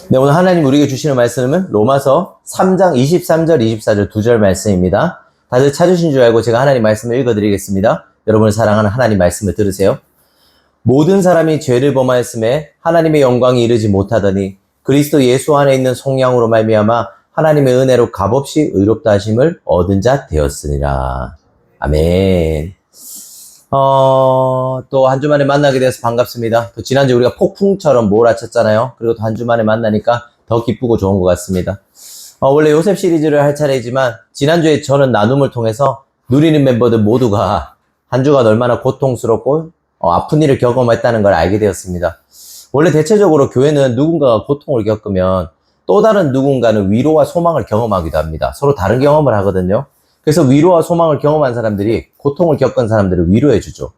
네, 오늘 하나님 우리에게 주시는 말씀은 로마서 3장 23절, 24절 두 절 말씀입니다. 다들 찾으신 줄 알고 제가 하나님 말씀을 읽어드리겠습니다. 여러분을 사랑하는 하나님 말씀을 들으세요. 모든 사람이 죄를 범하였음에 하나님의 영광이 이르지 못하더니 그리스도 예수 안에 있는 속량으로 말미암아 하나님의 은혜로 값없이 의롭다 하심을 얻은 자 되었으니라. 아멘. 또 한 주 만에 만나게 돼서 반갑습니다. 또 지난주 우리가 폭풍처럼 몰아쳤잖아요. 그리고 또 한 주 만에 만나니까 더 기쁘고 좋은 것 같습니다. 원래 요셉 시리즈를 할 차례이지만 지난주에 저는 나눔을 통해서 누리는 멤버들 모두가 한 주간 얼마나 고통스럽고 아픈 일을 경험했다는 걸 알게 되었습니다. 원래 대체적으로 교회는 누군가가 고통을 겪으면 또 다른 누군가는 위로와 소망을 경험하기도 합니다. 서로 다른 경험을 하거든요. 그래서 위로와 소망을 경험한 사람들이 고통을 겪은 사람들을 위로해주죠.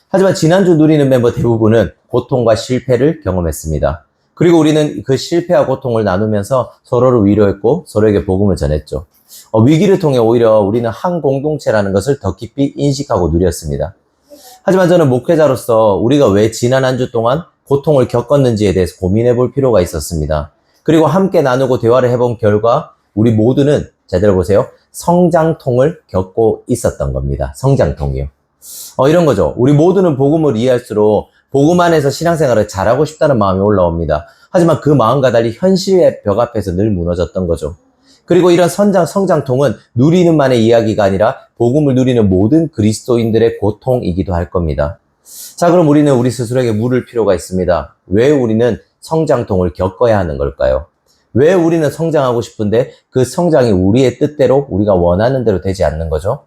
하지만 지난주 누리는 멤버 대부분은 고통과 실패를 경험했습니다. 그리고 우리는 그 실패와 고통을 나누면서 서로를 위로했고 서로에게 복음을 전했죠. 위기를 통해 오히려 우리는 한 공동체라는 것을 더 깊이 인식하고 누렸습니다. 하지만 저는 목회자로서 우리가 왜 지난 한 주 동안 고통을 겪었는지에 대해서 고민해 볼 필요가 있었습니다. 그리고 함께 나누고 대화를 해본 결과 우리 모두는 잘 들어보세요. 성장통을 겪고 있었던 겁니다. 성장통이요. 이런 거죠. 우리 모두는 복음을 이해할수록 복음 안에서 신앙생활을 잘하고 싶다는 마음이 올라옵니다. 하지만 그 마음과 달리 현실의 벽 앞에서 늘 무너졌던 거죠. 그리고 이런 성장통은 누리는 만의 이야기가 아니라 복음을 누리는 모든 그리스도인들의 고통이기도 할 겁니다. 자, 그럼 우리는 우리 스스로에게 물을 필요가 있습니다. 왜 우리는 성장통을 겪어야 하는 걸까요? 왜 우리는 성장하고 싶은데 그 성장이 우리의 뜻대로 우리가 원하는 대로 되지 않는 거죠?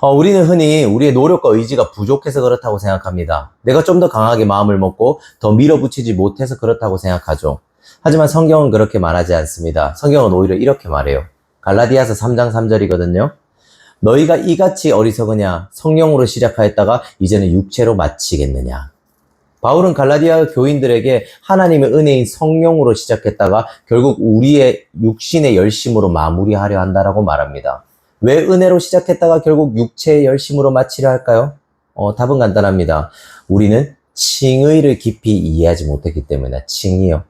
우리는 흔히 우리의 노력과 의지가 부족해서 그렇다고 생각합니다. 내가 좀 더 강하게 마음을 먹고 더 밀어붙이지 못해서 그렇다고 생각하죠. 하지만 성경은 그렇게 말하지 않습니다. 성경은 오히려 이렇게 말해요. 갈라디아서 3장 3절이거든요. 너희가 이같이 어리석으냐? 성령으로 시작하였다가 이제는 육체로 마치겠느냐? 바울은 갈라디아 교인들에게 하나님의 은혜인 성령으로 시작했다가 결국 우리의 육신의 열심으로 마무리하려 한다라고 말합니다. 왜 은혜로 시작했다가 결국 육체의 열심으로 마치려 할까요? 답은 간단합니다. 우리는 칭의를 깊이 이해하지 못했기 때문이다. 칭의요.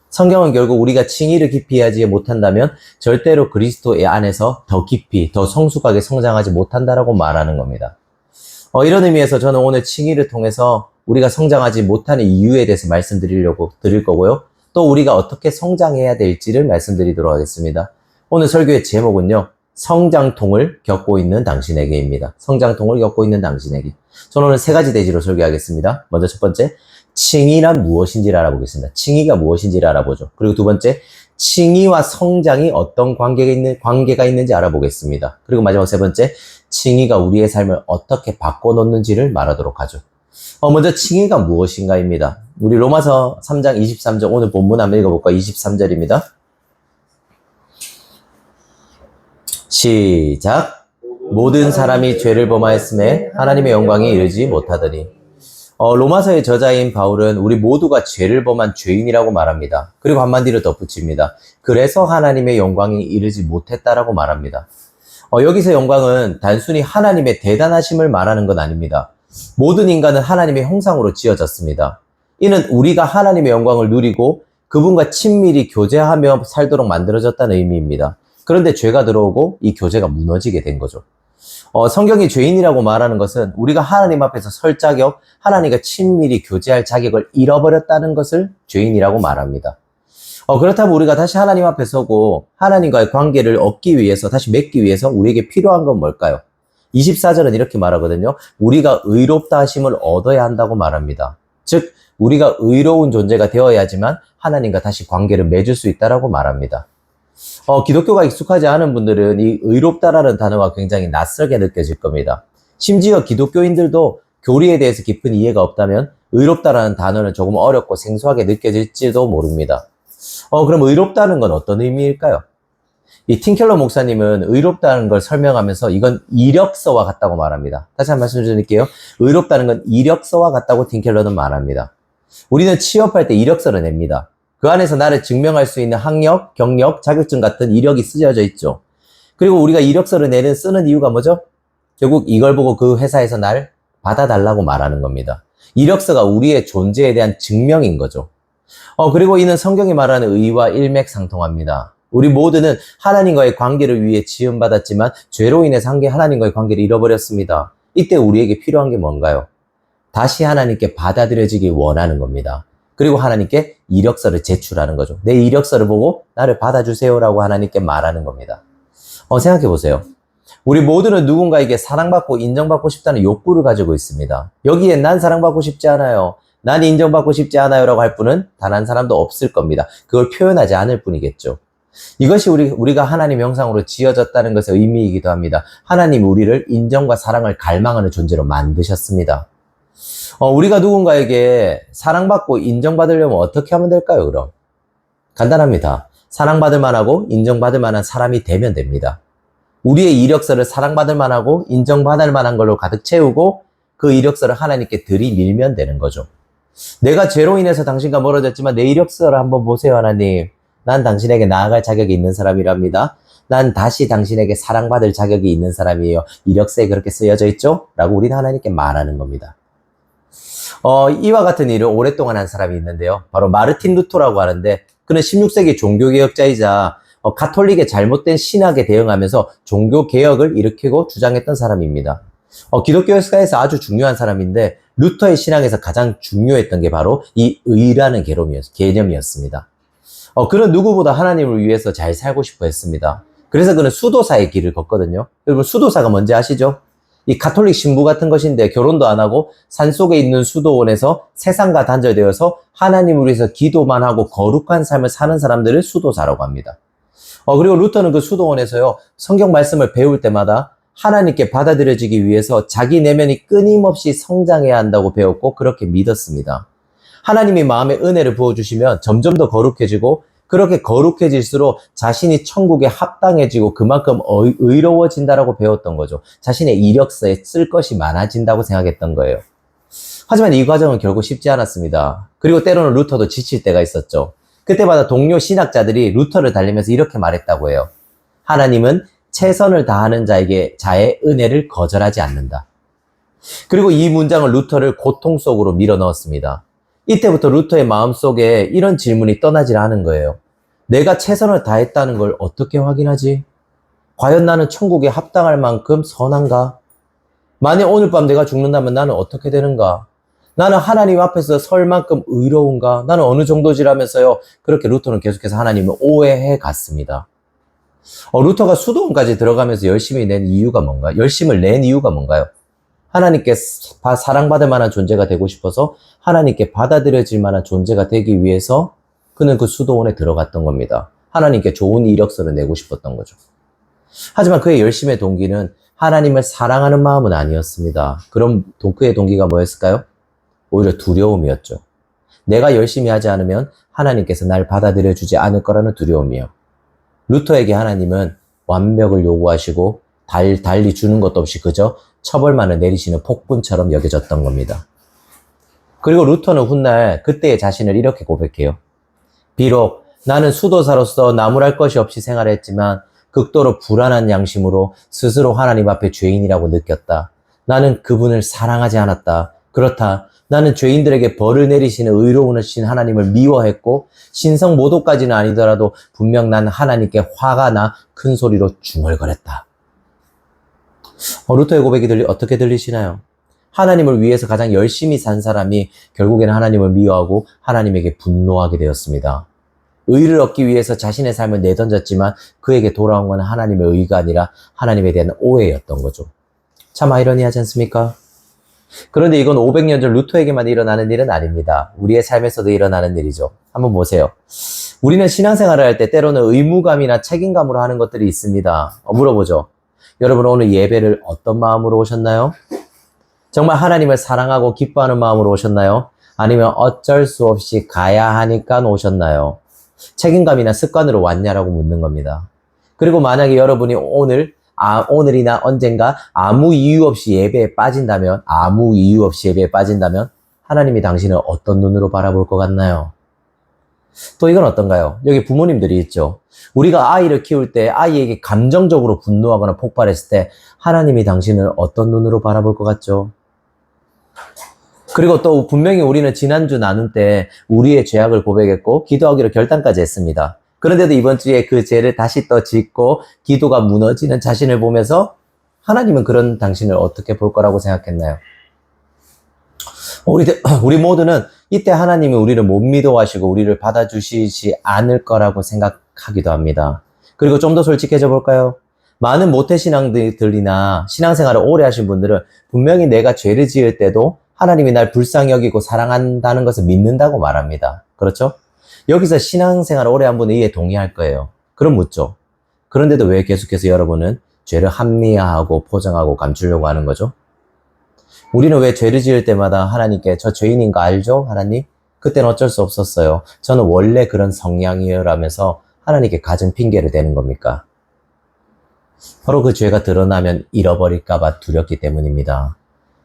성경은 결국 우리가 칭의를 깊이 이해하지 못한다면 절대로 그리스도의 안에서 더 깊이, 더 성숙하게 성장하지 못한다라고 말하는 겁니다. 이런 의미에서 저는 오늘 칭의를 통해서 우리가 성장하지 못하는 이유에 대해서 드릴 거고요. 또 우리가 어떻게 성장해야 될지를 말씀드리도록 하겠습니다. 오늘 설교의 제목은요. 성장통을 겪고 있는 당신에게입니다. 성장통을 겪고 있는 당신에게. 저는 오늘 세 가지 대지로 설교하겠습니다. 먼저 첫 번째, 칭의란 무엇인지를 알아보겠습니다. 칭의가 무엇인지를 알아보죠. 그리고 두 번째, 칭의와 성장이 어떤 관계가 있는지 알아보겠습니다. 그리고 마지막 세 번째, 칭의가 우리의 삶을 어떻게 바꿔놓는지를 말하도록 하죠. 먼저 칭의가 무엇인가입니다. 우리 로마서 3장 23절 오늘 본문 한번 읽어볼까요? 23절입니다. 시작. 모든 사람이 죄를 범하였음에 하나님의 영광이 이르지 못하더니. 로마서의 저자인 바울은 우리 모두가 죄를 범한 죄인이라고 말합니다. 그리고 한마디로 덧붙입니다. 그래서 하나님의 영광이 이르지 못했다라고 말합니다. 여기서 영광은 단순히 하나님의 대단하심을 말하는 건 아닙니다. 모든 인간은 하나님의 형상으로 지어졌습니다. 이는 우리가 하나님의 영광을 누리고 그분과 친밀히 교제하며 살도록 만들어졌다는 의미입니다. 그런데 죄가 들어오고 이 교제가 무너지게 된 거죠. 성경이 죄인이라고 말하는 것은 우리가 하나님 앞에서 설 자격, 하나님과 친밀히 교제할 자격을 잃어버렸다는 것을 죄인이라고 말합니다. 그렇다면 우리가 다시 하나님 앞에 서고 하나님과의 관계를 얻기 위해서, 다시 맺기 위해서 우리에게 필요한 건 뭘까요? 24절은 이렇게 말하거든요. 우리가 의롭다 하심을 얻어야 한다고 말합니다. 즉, 우리가 의로운 존재가 되어야지만 하나님과 다시 관계를 맺을 수 있다라고 말합니다. 기독교가 익숙하지 않은 분들은 이 의롭다라는 단어가 굉장히 낯설게 느껴질 겁니다. 심지어 기독교인들도 교리에 대해서 깊은 이해가 없다면 의롭다라는 단어는 조금 어렵고 생소하게 느껴질지도 모릅니다. 그럼 의롭다는 건 어떤 의미일까요? 이 팀켈러 목사님은 의롭다는 걸 설명하면서 이건 이력서와 같다고 말합니다. 다시 한 번 말씀드릴게요. 의롭다는 건 이력서와 같다고 팀켈러는 말합니다. 우리는 취업할 때 이력서를 냅니다. 그 안에서 나를 증명할 수 있는 학력, 경력, 자격증 같은 이력이 쓰여져 있죠. 그리고 우리가 이력서를 쓰는 이유가 뭐죠? 결국 이걸 보고 그 회사에서 날 받아달라고 말하는 겁니다. 이력서가 우리의 존재에 대한 증명인 거죠. 그리고 이는 성경이 말하는 의와 일맥상통합니다. 우리 모두는 하나님과의 관계를 위해 지음받았지만 죄로 인해서 하나님과의 관계를 잃어버렸습니다. 이때 우리에게 필요한 게 뭔가요? 다시 하나님께 받아들여지길 원하는 겁니다. 그리고 하나님께 이력서를 제출하는 거죠. 내 이력서를 보고 나를 받아주세요라고 하나님께 말하는 겁니다. 생각해 보세요. 우리 모두는 누군가에게 사랑받고 인정받고 싶다는 욕구를 가지고 있습니다. 여기에 난 사랑받고 싶지 않아요. 난 인정받고 싶지 않아요 라고 할 분은 단 한 사람도 없을 겁니다. 그걸 표현하지 않을 뿐이겠죠. 이것이 우리가 하나님 형상으로 지어졌다는 것의 의미이기도 합니다. 하나님이 우리를 인정과 사랑을 갈망하는 존재로 만드셨습니다. 우리가 누군가에게 사랑받고 인정받으려면 어떻게 하면 될까요, 그럼? 간단합니다. 사랑받을 만하고 인정받을 만한 사람이 되면 됩니다. 우리의 이력서를 사랑받을 만하고 인정받을 만한 걸로 가득 채우고 그 이력서를 하나님께 들이밀면 되는 거죠. 내가 죄로 인해서 당신과 멀어졌지만 내 이력서를 한번 보세요, 하나님. 난 당신에게 나아갈 자격이 있는 사람이랍니다. 난 다시 당신에게 사랑받을 자격이 있는 사람이에요. 이력서에 그렇게 쓰여져 있죠? 라고 우리는 하나님께 말하는 겁니다. 이와 같은 일을 오랫동안 한 사람이 있는데요. 바로 마르틴 루터라고 하는데 그는 16세기 종교개혁자이자 가톨릭의 잘못된 신학에 대응하면서 종교개혁을 일으키고 주장했던 사람입니다. 기독교 역사에서 아주 중요한 사람인데 루터의 신앙에서 가장 중요했던 게 바로 이 의라는 개념이었습니다. 그는 누구보다 하나님을 위해서 잘 살고 싶어 했습니다. 그래서 그는 수도사의 길을 걷거든요. 여러분 수도사가 뭔지 아시죠? 이 가톨릭 신부 같은 것인데 결혼도 안 하고 산속에 있는 수도원에서 세상과 단절되어서 하나님을 위해서 기도만 하고 거룩한 삶을 사는 사람들을 수도사라고 합니다. 그리고 루터는 그 수도원에서요, 성경 말씀을 배울 때마다 하나님께 받아들여지기 위해서 자기 내면이 끊임없이 성장해야 한다고 배웠고 그렇게 믿었습니다. 하나님이 마음에 은혜를 부어주시면 점점 더 거룩해지고 그렇게 거룩해질수록 자신이 천국에 합당해지고 그만큼 의로워진다라고 배웠던 거죠. 자신의 이력서에 쓸 것이 많아진다고 생각했던 거예요. 하지만 이 과정은 결국 쉽지 않았습니다. 그리고 때로는 루터도 지칠 때가 있었죠. 그때마다 동료 신학자들이 루터를 달리면서 이렇게 말했다고 해요. 하나님은 최선을 다하는 자의 은혜를 거절하지 않는다. 그리고 이 문장을 루터를 고통 속으로 밀어넣었습니다. 이때부터 루터의 마음속에 이런 질문이 떠나질 않은 거예요. 내가 최선을 다했다는 걸 어떻게 확인하지? 과연 나는 천국에 합당할 만큼 선한가? 만약 오늘 밤 내가 죽는다면 나는 어떻게 되는가? 나는 하나님 앞에서 설 만큼 의로운가? 나는 어느 정도지라면서요. 그렇게 루터는 계속해서 하나님을 오해해 갔습니다. 루터가 수도원까지 들어가면서 열심을 낸 이유가 뭔가요? 하나님께 사랑받을 만한 존재가 되고 싶어서 하나님께 받아들여질 만한 존재가 되기 위해서 그는 그 수도원에 들어갔던 겁니다. 하나님께 좋은 이력서를 내고 싶었던 거죠. 하지만 그의 열심의 동기는 하나님을 사랑하는 마음은 아니었습니다. 그럼 그의 동기가 뭐였을까요? 오히려 두려움이었죠. 내가 열심히 하지 않으면 하나님께서 날 받아들여주지 않을 거라는 두려움이요. 루터에게 하나님은 완벽을 요구하시고 달리 주는 것도 없이 그저 처벌만을 내리시는 폭군처럼 여겨졌던 겁니다. 그리고 루터는 훗날 그때의 자신을 이렇게 고백해요. 비록 나는 수도사로서 나무랄 것이 없이 생활했지만 극도로 불안한 양심으로 스스로 하나님 앞에 죄인이라고 느꼈다. 나는 그분을 사랑하지 않았다. 그렇다. 나는 죄인들에게 벌을 내리시는 의로우신 하나님을 미워했고 신성 모독까지는 아니더라도 분명 난 하나님께 화가 나 큰 소리로 중얼거렸다. 루터의 고백이 어떻게 들리시나요? 하나님을 위해서 가장 열심히 산 사람이 결국에는 하나님을 미워하고 하나님에게 분노하게 되었습니다. 의를 얻기 위해서 자신의 삶을 내던졌지만 그에게 돌아온 건 하나님의 의가 아니라 하나님에 대한 오해였던 거죠. 참 아이러니하지 않습니까? 그런데 이건 500년 전 루터에게만 일어나는 일은 아닙니다. 우리의 삶에서도 일어나는 일이죠. 한번 보세요. 우리는 신앙생활을 할 때 때로는 의무감이나 책임감으로 하는 것들이 있습니다. 물어보죠. 여러분 오늘 예배를 어떤 마음으로 오셨나요? 정말 하나님을 사랑하고 기뻐하는 마음으로 오셨나요? 아니면 어쩔 수 없이 가야 하니까 오셨나요? 책임감이나 습관으로 왔냐라고 묻는 겁니다. 그리고 만약에 여러분이 오늘이나 언젠가 아무 이유 없이 예배에 빠진다면 하나님이 당신을 어떤 눈으로 바라볼 것 같나요? 또 이건 어떤가요? 여기 부모님들이 있죠. 우리가 아이를 키울 때 아이에게 감정적으로 분노하거나 폭발했을 때 하나님이 당신을 어떤 눈으로 바라볼 것 같죠? 그리고 또 분명히 우리는 지난주 나눌 때 우리의 죄악을 고백했고 기도하기로 결단까지 했습니다. 그런데도 이번 주에 그 죄를 다시 또 짓고 기도가 무너지는 자신을 보면서 하나님은 그런 당신을 어떻게 볼 거라고 생각했나요? 우리 모두는 이때 하나님이 우리를 못 믿어하시고 우리를 받아주시지 않을 거라고 생각하기도 합니다. 그리고 좀 더 솔직해져 볼까요? 많은 모태신앙들이나 신앙생활을 오래 하신 분들은 분명히 내가 죄를 지을 때도 하나님이 날 불쌍히 여기고 사랑한다는 것을 믿는다고 말합니다. 그렇죠? 여기서 신앙생활을 오래 한 분은 이에 동의할 거예요. 그럼 묻죠. 그런데도 왜 계속해서 여러분은 죄를 합리화하고 포장하고 감추려고 하는 거죠? 우리는 왜 죄를 지을 때마다 하나님께 저 죄인인 거 알죠? 하나님? 그때는 어쩔 수 없었어요. 저는 원래 그런 성향이에요 라면서 하나님께 가진 핑계를 대는 겁니까? 바로 그 죄가 드러나면 잃어버릴까봐 두렵기 때문입니다.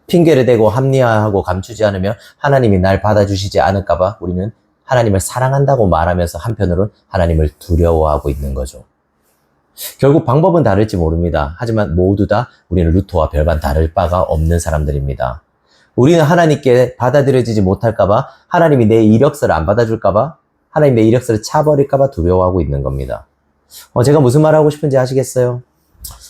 핑계를 대고 합리화하고 감추지 않으면 하나님이 날 받아주시지 않을까봐 우리는 하나님을 사랑한다고 말하면서 한편으로는 하나님을 두려워하고 있는 거죠. 결국 방법은 다를지 모릅니다. 하지만 모두 다 우리는 루터와 별반 다를 바가 없는 사람들입니다. 우리는 하나님께 받아들여지지 못할까봐, 하나님이 내 이력서를 안 받아줄까봐, 하나님 내 이력서를 차버릴까봐 두려워하고 있는 겁니다. 제가 무슨 말 하고 싶은지 아시겠어요?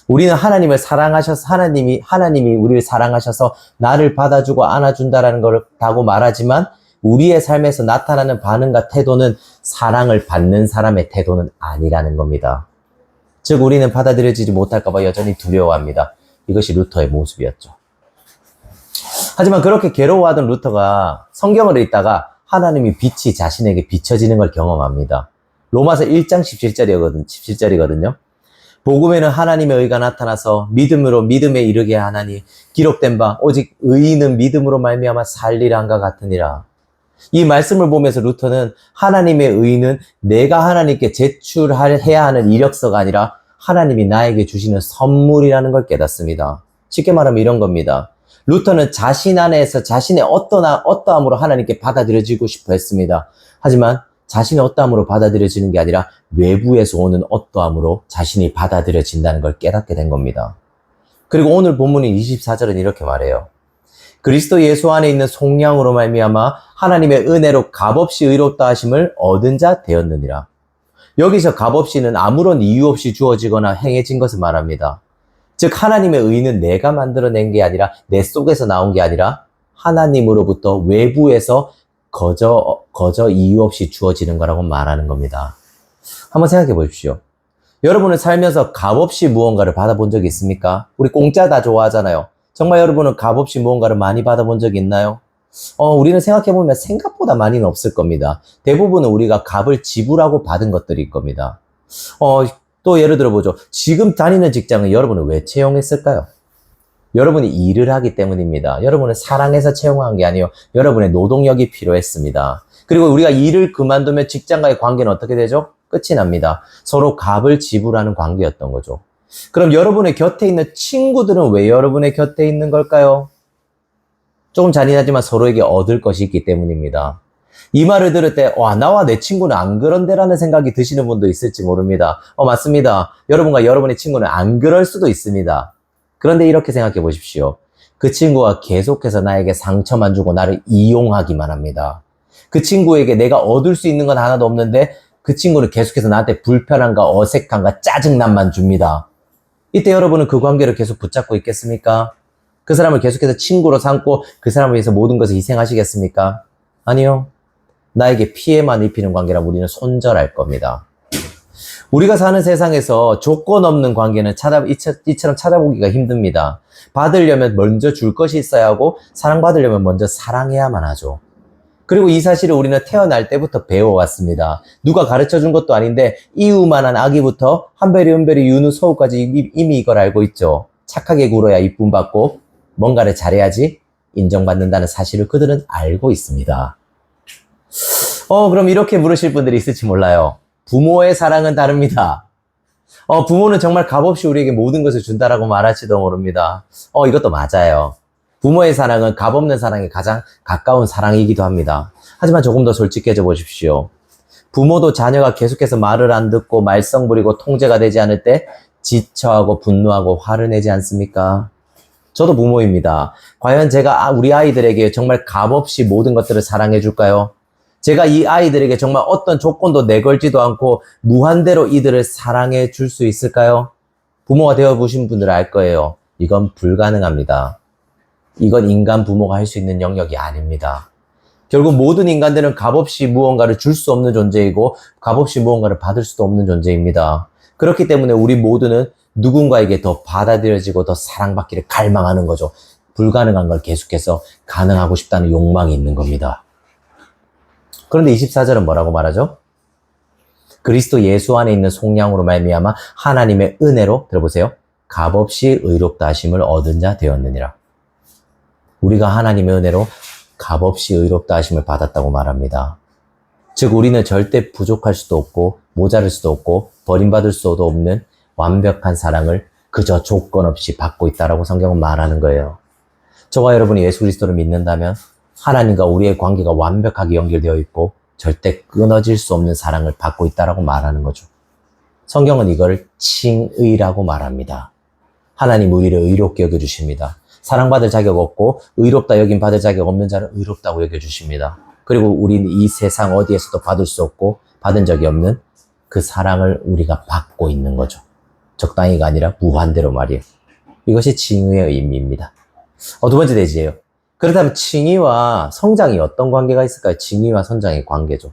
우리는 하나님을 사랑하셔서, 하나님이 우리를 사랑하셔서 나를 받아주고 안아준다라는 거라고 말하지만 우리의 삶에서 나타나는 반응과 태도는 사랑을 받는 사람의 태도는 아니라는 겁니다. 즉 우리는 받아들여지지 못할까봐 여전히 두려워합니다. 이것이 루터의 모습이었죠. 하지만 그렇게 괴로워하던 루터가 성경을 읽다가 하나님이 빛이 자신에게 비춰지는 걸 경험합니다. 로마서 1장 17절이거든요. 복음에는 하나님의 의가 나타나서 믿음으로 믿음에 이르게 하나니 기록된 바 오직 의인은 믿음으로 말미암아 살리라 한가 같으니라. 이 말씀을 보면서 루터는 하나님의 의는 내가 하나님께 제출해야 하는 이력서가 아니라 하나님이 나에게 주시는 선물이라는 걸 깨닫습니다. 쉽게 말하면 이런 겁니다. 루터는 자신 안에서 자신의 어떠함으로 하나님께 받아들여지고 싶어 했습니다. 하지만 자신의 어떠함으로 받아들여지는 게 아니라 외부에서 오는 어떠함으로 자신이 받아들여진다는 걸 깨닫게 된 겁니다. 그리고 오늘 본문인 24절은 이렇게 말해요. 그리스도 예수 안에 있는 속량으로 말미암아 하나님의 은혜로 값없이 의롭다 하심을 얻은 자 되었느니라. 여기서 값없이는 아무런 이유 없이 주어지거나 행해진 것을 말합니다. 즉 하나님의 의는 내가 만들어낸 게 아니라 내 속에서 나온 게 아니라 하나님으로부터 외부에서 거저 이유 없이 주어지는 거라고 말하는 겁니다. 한번 생각해 보십시오. 여러분은 살면서 값없이 무언가를 받아본 적이 있습니까? 우리 공짜 다 좋아하잖아요. 정말 여러분은 값없이 무언가를 많이 받아본 적이 있나요? 우리는 생각해보면 생각보다 많이는 없을 겁니다. 대부분은 우리가 값을 지불하고 받은 것들일 겁니다. 또 예를 들어보죠. 지금 다니는 직장은 여러분은 왜 채용했을까요? 여러분이 일을 하기 때문입니다. 여러분은 사랑해서 채용한 게 아니에요. 여러분의 노동력이 필요했습니다. 그리고 우리가 일을 그만두면 직장과의 관계는 어떻게 되죠? 끝이 납니다. 서로 값을 지불하는 관계였던 거죠. 그럼 여러분의 곁에 있는 친구들은 왜 여러분의 곁에 있는 걸까요? 조금 잔인하지만 서로에게 얻을 것이 있기 때문입니다. 이 말을 들을 때 나와 내 친구는 안 그런데라는 생각이 드시는 분도 있을지 모릅니다. 맞습니다. 여러분과 여러분의 친구는 안 그럴 수도 있습니다. 그런데 이렇게 생각해 보십시오. 그 친구가 계속해서 나에게 상처만 주고 나를 이용하기만 합니다. 그 친구에게 내가 얻을 수 있는 건 하나도 없는데 그 친구는 계속해서 나한테 불편함과 어색함과 짜증남만 줍니다. 이때 여러분은 그 관계를 계속 붙잡고 있겠습니까? 그 사람을 계속해서 친구로 삼고 그 사람을 위해서 모든 것을 희생하시겠습니까? 아니요. 나에게 피해만 입히는 관계라 우리는 손절할 겁니다. 우리가 사는 세상에서 조건 없는 관계는 이처럼 찾아보기가 힘듭니다. 받으려면 먼저 줄 것이 있어야 하고 사랑받으려면 먼저 사랑해야만 하죠. 그리고 이 사실을 우리는 태어날 때부터 배워왔습니다. 누가 가르쳐준 것도 아닌데 이유만한 아기부터 한별이 은별이 윤우 서우까지 이미 이걸 알고 있죠. 착하게 굴어야 이쁨 받고 뭔가를 잘해야지 인정받는다는 사실을 그들은 알고 있습니다. 그럼 이렇게 물으실 분들이 있을지 몰라요. 부모의 사랑은 다릅니다. 부모는 정말 값없이 우리에게 모든 것을 준다라고 말할지도 모릅니다. 이것도 맞아요. 부모의 사랑은 값없는 사랑에 가장 가까운 사랑이기도 합니다. 하지만 조금 더 솔직해져 보십시오. 부모도 자녀가 계속해서 말을 안 듣고 말썽 부리고 통제가 되지 않을 때 지쳐하고 분노하고 화를 내지 않습니까? 저도 부모입니다. 과연 제가 우리 아이들에게 정말 값없이 모든 것들을 사랑해 줄까요? 제가 이 아이들에게 정말 어떤 조건도 내걸지도 않고 무한대로 이들을 사랑해 줄 수 있을까요? 부모가 되어 보신 분들은 알 거예요. 이건 불가능합니다. 이건 인간 부모가 할 수 있는 영역이 아닙니다. 결국 모든 인간들은 값없이 무언가를 줄 수 없는 존재이고 값없이 무언가를 받을 수도 없는 존재입니다. 그렇기 때문에 우리 모두는 누군가에게 더 받아들여지고 더 사랑받기를 갈망하는 거죠. 불가능한 걸 계속해서 가능하고 싶다는 욕망이 있는 겁니다. 그런데 24절은 뭐라고 말하죠? 그리스도 예수 안에 있는 속량으로 말미암아 하나님의 은혜로, 들어보세요, 값없이 의롭다 하심을 얻은 자 되었느니라. 우리가 하나님의 은혜로 값없이 의롭다 하심을 받았다고 말합니다. 즉 우리는 절대 부족할 수도 없고 모자랄 수도 없고 버림받을 수도 없는 완벽한 사랑을 그저 조건 없이 받고 있다라고 성경은 말하는 거예요. 저와 여러분이 예수 그리스도를 믿는다면 하나님과 우리의 관계가 완벽하게 연결되어 있고 절대 끊어질 수 없는 사랑을 받고 있다라고 말하는 거죠. 성경은 이걸 칭의라고 말합니다. 하나님 우리를 의롭게 여겨주십니다. 사랑받을 자격 없고 의롭다 여김 받을 자격 없는 자를 의롭다고 여겨주십니다. 그리고 우리는 이 세상 어디에서도 받을 수 없고 받은 적이 없는 그 사랑을 우리가 받고 있는 거죠. 적당히가 아니라 무한대로 말이에요. 이것이 칭의의 의미입니다. 두 번째 대지예요. 그렇다면 칭의와 성장이 어떤 관계가 있을까요? 칭의와 성장의 관계죠.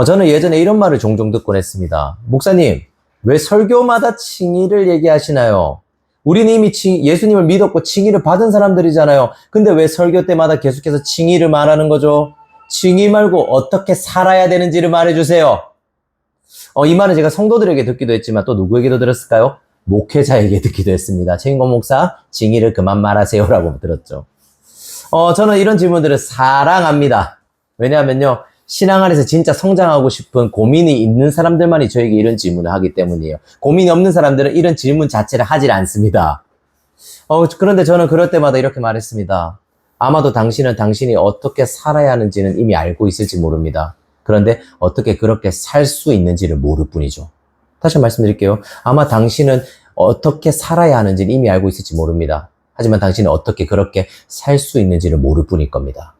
저는 예전에 이런 말을 종종 듣곤 했습니다. 목사님, 왜 설교마다 칭의를 얘기하시나요? 우리는 이미 예수님을 믿었고 칭의를 받은 사람들이잖아요. 근데 왜 설교 때마다 계속해서 칭의를 말하는 거죠? 칭의 말고 어떻게 살아야 되는지를 말해주세요. 이 말은 제가 성도들에게 듣기도 했지만 또 누구에게도 들었을까요? 목회자에게 듣기도 했습니다. 최인권 목사, 칭의를 그만 말하세요라고 들었죠. 저는 이런 질문들을 사랑합니다. 왜냐하면요, 신앙 안에서 진짜 성장하고 싶은 고민이 있는 사람들만이 저에게 이런 질문을 하기 때문이에요. 고민이 없는 사람들은 이런 질문 자체를 하질 않습니다. 그런데 저는 그럴 때마다 이렇게 말했습니다. 아마도 당신은 당신이 어떻게 살아야 하는지는 이미 알고 있을지 모릅니다. 그런데 어떻게 그렇게 살 수 있는지를 모를 뿐이죠. 다시 말씀드릴게요. 아마 당신은 어떻게 살아야 하는지는 이미 알고 있을지 모릅니다. 하지만 당신은 어떻게 그렇게 살 수 있는지를 모를 뿐일 겁니다.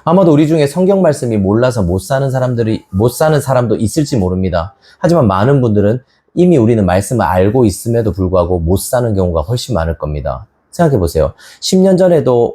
아마도 우리 중에 성경 말씀이 몰라서 못 사는 사람도 있을지 모릅니다. 하지만 많은 분들은 이미 우리는 말씀을 알고 있음에도 불구하고 못 사는 경우가 훨씬 많을 겁니다. 생각해 보세요. 10년 전에도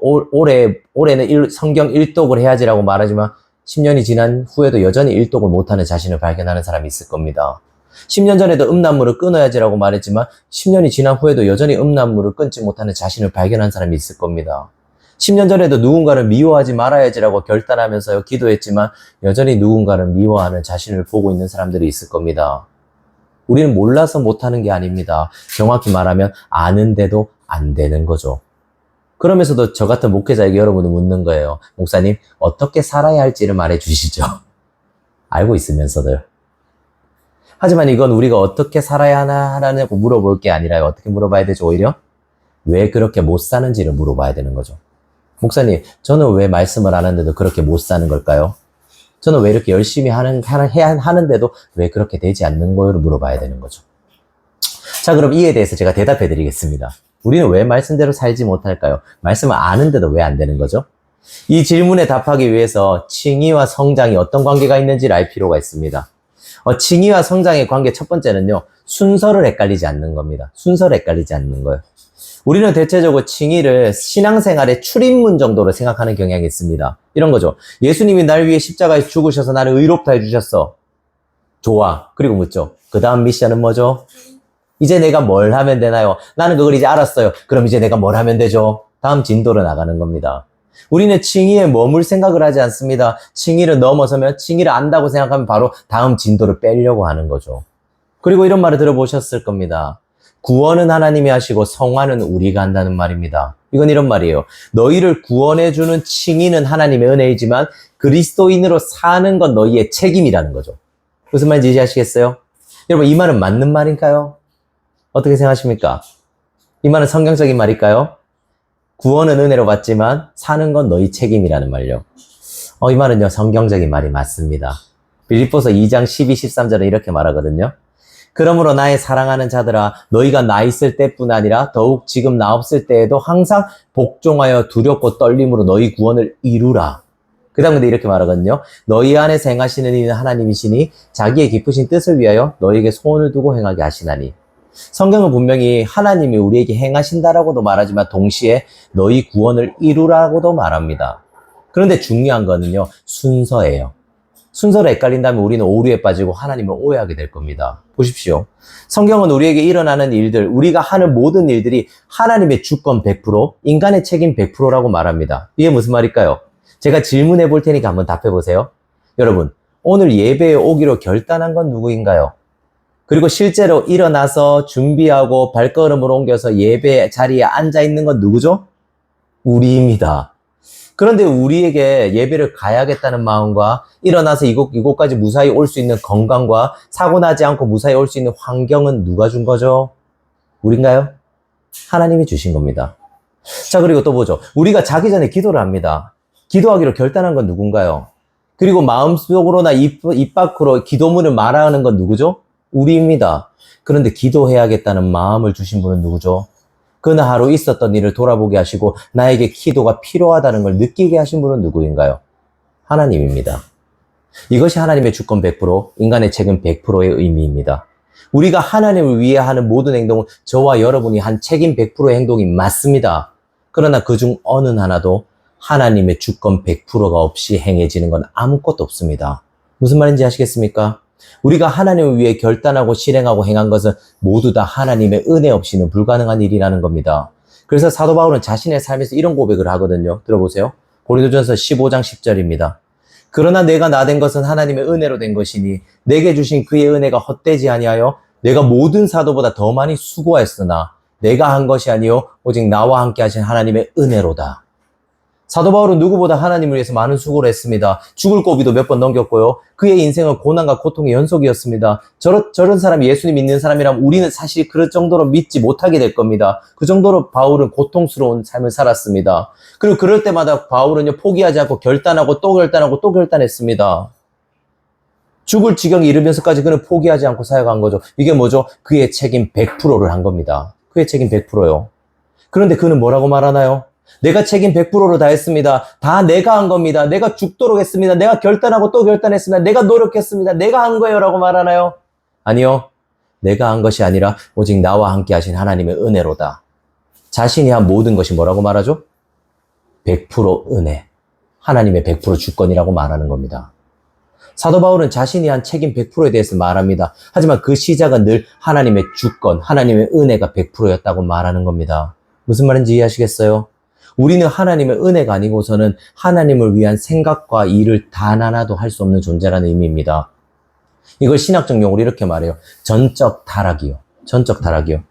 올해는 성경 일독을 해야지라고 말하지만 10년이 지난 후에도 여전히 일독을 못하는 자신을 발견하는 사람이 있을 겁니다. 10년 전에도 음란물을 끊어야지라고 말했지만 10년이 지난 후에도 여전히 음란물을 끊지 못하는 자신을 발견한 사람이 있을 겁니다. 10년 전에도 누군가를 미워하지 말아야지라고 결단하면서 기도했지만 여전히 누군가를 미워하는 자신을 보고 있는 사람들이 있을 겁니다. 우리는 몰라서 못하는 게 아닙니다. 정확히 말하면 아는데도 안 되는 거죠. 그러면서도 저 같은 목회자에게 여러분은 묻는 거예요. 목사님, 어떻게 살아야 할지를 말해 주시죠. 알고 있으면서도요. 하지만 이건 우리가 어떻게 살아야 하냐고 물어볼 게 아니라요. 어떻게 물어봐야 되죠? 오히려 왜 그렇게 못 사는지를 물어봐야 되는 거죠. 목사님, 저는 왜 말씀을 하는데도 그렇게 못 사는 걸까요? 저는 왜 이렇게 열심히 하는데도 왜 그렇게 되지 않는 거요를 물어봐야 되는 거죠. 자, 그럼 이에 대해서 제가 대답해 드리겠습니다. 우리는 왜 말씀대로 살지 못할까요? 말씀을 아는데도 왜 안 되는 거죠? 이 질문에 답하기 위해서 칭의와 성장이 어떤 관계가 있는지를 알 필요가 있습니다. 칭의와 성장의 관계 첫 번째는요, 순서를 헷갈리지 않는 겁니다. 순서를 헷갈리지 않는 거예요. 우리는 대체적으로 칭의를 신앙생활의 출입문 정도로 생각하는 경향이 있습니다. 이런 거죠. 예수님이 날 위해 십자가에 죽으셔서 나를 의롭다 해주셨어. 좋아. 그리고 묻죠. 그 다음 미션은 뭐죠? 이제 내가 뭘 하면 되나요? 나는 그걸 이제 알았어요. 그럼 이제 내가 뭘 하면 되죠? 다음 진도로 나가는 겁니다. 우리는 칭의에 머물 생각을 하지 않습니다. 칭의를 넘어서면 칭의를 안다고 생각하면 바로 다음 진도를 빼려고 하는 거죠. 그리고 이런 말을 들어보셨을 겁니다. 구원은 하나님이 하시고 성화는 우리가 한다는 말입니다. 이건 이런 말이에요. 너희를 구원해주는 칭의는 하나님의 은혜이지만 그리스도인으로 사는 건 너희의 책임이라는 거죠. 무슨 말인지 이해하시겠어요? 여러분, 이 말은 맞는 말인가요? 어떻게 생각하십니까? 이 말은 성경적인 말일까요? 구원은 은혜로 받지만 사는 건 너희 책임이라는 말이요. 이 말은요, 성경적인 말이 맞습니다. 빌립보서 2장 12, 13절은 이렇게 말하거든요. 그러므로 나의 사랑하는 자들아, 너희가 나 있을 때뿐 아니라 더욱 지금 나 없을 때에도 항상 복종하여 두렵고 떨림으로 너희 구원을 이루라. 그 다음 근데 이렇게 말하거든요. 너희 안에서 행하시는 이는 하나님이시니 자기의 기쁘신 뜻을 위하여 너희에게 소원을 두고 행하게 하시나니. 성경은 분명히 하나님이 우리에게 행하신다라고도 말하지만 동시에 너희 구원을 이루라고도 말합니다. 그런데 중요한 거는요, 순서예요. 순서를 헷갈린다면 우리는 오류에 빠지고 하나님을 오해하게 될 겁니다. 보십시오. 성경은 우리에게 일어나는 일들, 우리가 하는 모든 일들이 하나님의 주권 100%, 인간의 책임 100%라고 말합니다. 이게 무슨 말일까요? 제가 질문해 볼 테니까 한번 답해 보세요. 여러분, 오늘 예배에 오기로 결단한 건 누구인가요? 그리고 실제로 일어나서 준비하고 발걸음을 옮겨서 예배 자리에 앉아 있는 건 누구죠? 우리입니다. 그런데 우리에게 예배를 가야겠다는 마음과 일어나서 이곳까지 무사히 올 수 있는 건강과 사고 나지 않고 무사히 올 수 있는 환경은 누가 준 거죠? 우린가요? 하나님이 주신 겁니다. 자, 그리고 또 보죠. 우리가 자기 전에 기도를 합니다. 기도하기로 결단한 건 누군가요? 그리고 마음속으로나 입 밖으로 기도문을 말하는 건 누구죠? 우리입니다. 그런데 기도해야겠다는 마음을 주신 분은 누구죠? 그날 하루 있었던 일을 돌아보게 하시고 나에게 기도가 필요하다는 걸 느끼게 하신 분은 누구인가요? 하나님입니다. 이것이 하나님의 주권 100%, 인간의 책임 100%의 의미입니다. 우리가 하나님을 위해 하는 모든 행동은 저와 여러분이 한 책임 100%의 행동이 맞습니다. 그러나 그중 어느 하나도 하나님의 주권 100%가 없이 행해지는 건 아무것도 없습니다. 무슨 말인지 아시겠습니까? 우리가 하나님을 위해 결단하고 실행하고 행한 것은 모두 다 하나님의 은혜 없이는 불가능한 일이라는 겁니다. 그래서 사도 바울은 자신의 삶에서 이런 고백을 하거든요. 들어보세요. 고린도전서 15장 10절입니다. 그러나 내가 나된 것은 하나님의 은혜로 된 것이니 내게 주신 그의 은혜가 헛되지 아니하여 내가 모든 사도보다 더 많이 수고하였으나 내가 한 것이 아니요 오직 나와 함께 하신 하나님의 은혜로다. 사도 바울은 누구보다 하나님을 위해서 많은 수고를 했습니다. 죽을 고비도 몇 번 넘겼고요. 그의 인생은 고난과 고통의 연속이었습니다. 저런 사람이 예수님 믿는 사람이라면 우리는 사실 그럴 정도로 믿지 못하게 될 겁니다. 그 정도로 바울은 고통스러운 삶을 살았습니다. 그리고 그럴 때마다 바울은요, 포기하지 않고 결단하고 또 결단하고 또 결단했습니다. 죽을 지경에 이르면서까지 그는 포기하지 않고 사역한 거죠. 이게 뭐죠? 그의 책임 100%를 한 겁니다. 그의 책임 100%요. 그런데 그는 뭐라고 말하나요? 내가 책임 100%로 다 했습니다. 다 내가 한 겁니다. 내가 죽도록 했습니다. 내가 결단하고 또 결단했습니다. 내가 노력했습니다. 내가 한 거예요 라고 말하나요? 아니요. 내가 한 것이 아니라 오직 나와 함께 하신 하나님의 은혜로다. 자신이 한 모든 것이 뭐라고 말하죠? 100% 은혜. 하나님의 100% 주권이라고 말하는 겁니다. 사도 바울은 자신이 한 책임 100%에 대해서 말합니다. 하지만 그 시작은 늘 하나님의 주권, 하나님의 은혜가 100%였다고 말하는 겁니다. 무슨 말인지 이해하시겠어요? 우리는 하나님의 은혜가 아니고서는 하나님을 위한 생각과 일을 단 하나도 할 수 없는 존재라는 의미입니다. 이걸 신학적 용어로 이렇게 말해요. 전적 타락이요. 전적 타락이요.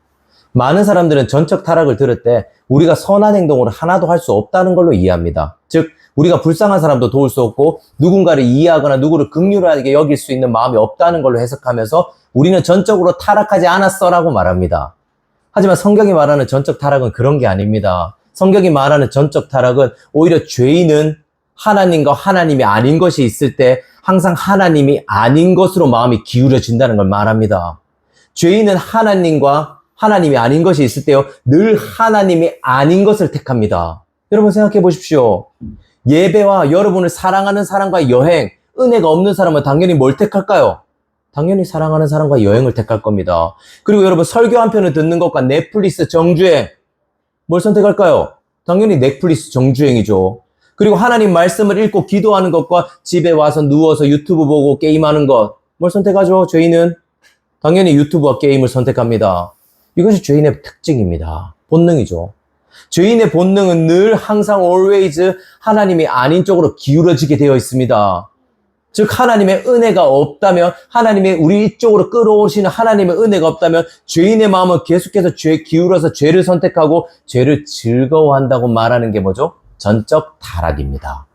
많은 사람들은 전적 타락을 들을 때 우리가 선한 행동을 하나도 할 수 없다는 걸로 이해합니다. 즉, 우리가 불쌍한 사람도 도울 수 없고 누군가를 이해하거나 누구를 긍휼하게 여길 수 있는 마음이 없다는 걸로 해석하면서 우리는 전적으로 타락하지 않았어라고 말합니다. 하지만 성경이 말하는 전적 타락은 그런 게 아닙니다. 성경이 말하는 전적 타락은 오히려 죄인은 하나님과 하나님이 아닌 것이 있을 때 항상 하나님이 아닌 것으로 마음이 기울여진다는 걸 말합니다. 죄인은 하나님과 하나님이 아닌 것이 있을 때요, 늘 하나님이 아닌 것을 택합니다. 여러분 생각해 보십시오. 예배와 여러분을 사랑하는 사람과의 여행, 은혜가 없는 사람은 당연히 뭘 택할까요? 당연히 사랑하는 사람과 여행을 택할 겁니다. 그리고 여러분 설교 한 편을 듣는 것과 넷플릭스 정주행, 뭘 선택할까요? 당연히 넷플릭스 정주행이죠. 그리고 하나님 말씀을 읽고 기도하는 것과 집에 와서 누워서 유튜브 보고 게임하는 것, 뭘 선택하죠? 죄인은 당연히 유튜브와 게임을 선택합니다. 이것이 죄인의 특징입니다. 본능이죠. 죄인의 본능은 늘 항상 always 하나님이 아닌 쪽으로 기울어지게 되어 있습니다. 즉 하나님의 은혜가 없다면, 하나님의 우리 이쪽으로 끌어오시는 하나님의 은혜가 없다면 죄인의 마음은 계속해서 기울어서 죄를 선택하고 죄를 즐거워한다고 말하는 게 뭐죠? 전적 타락입니다.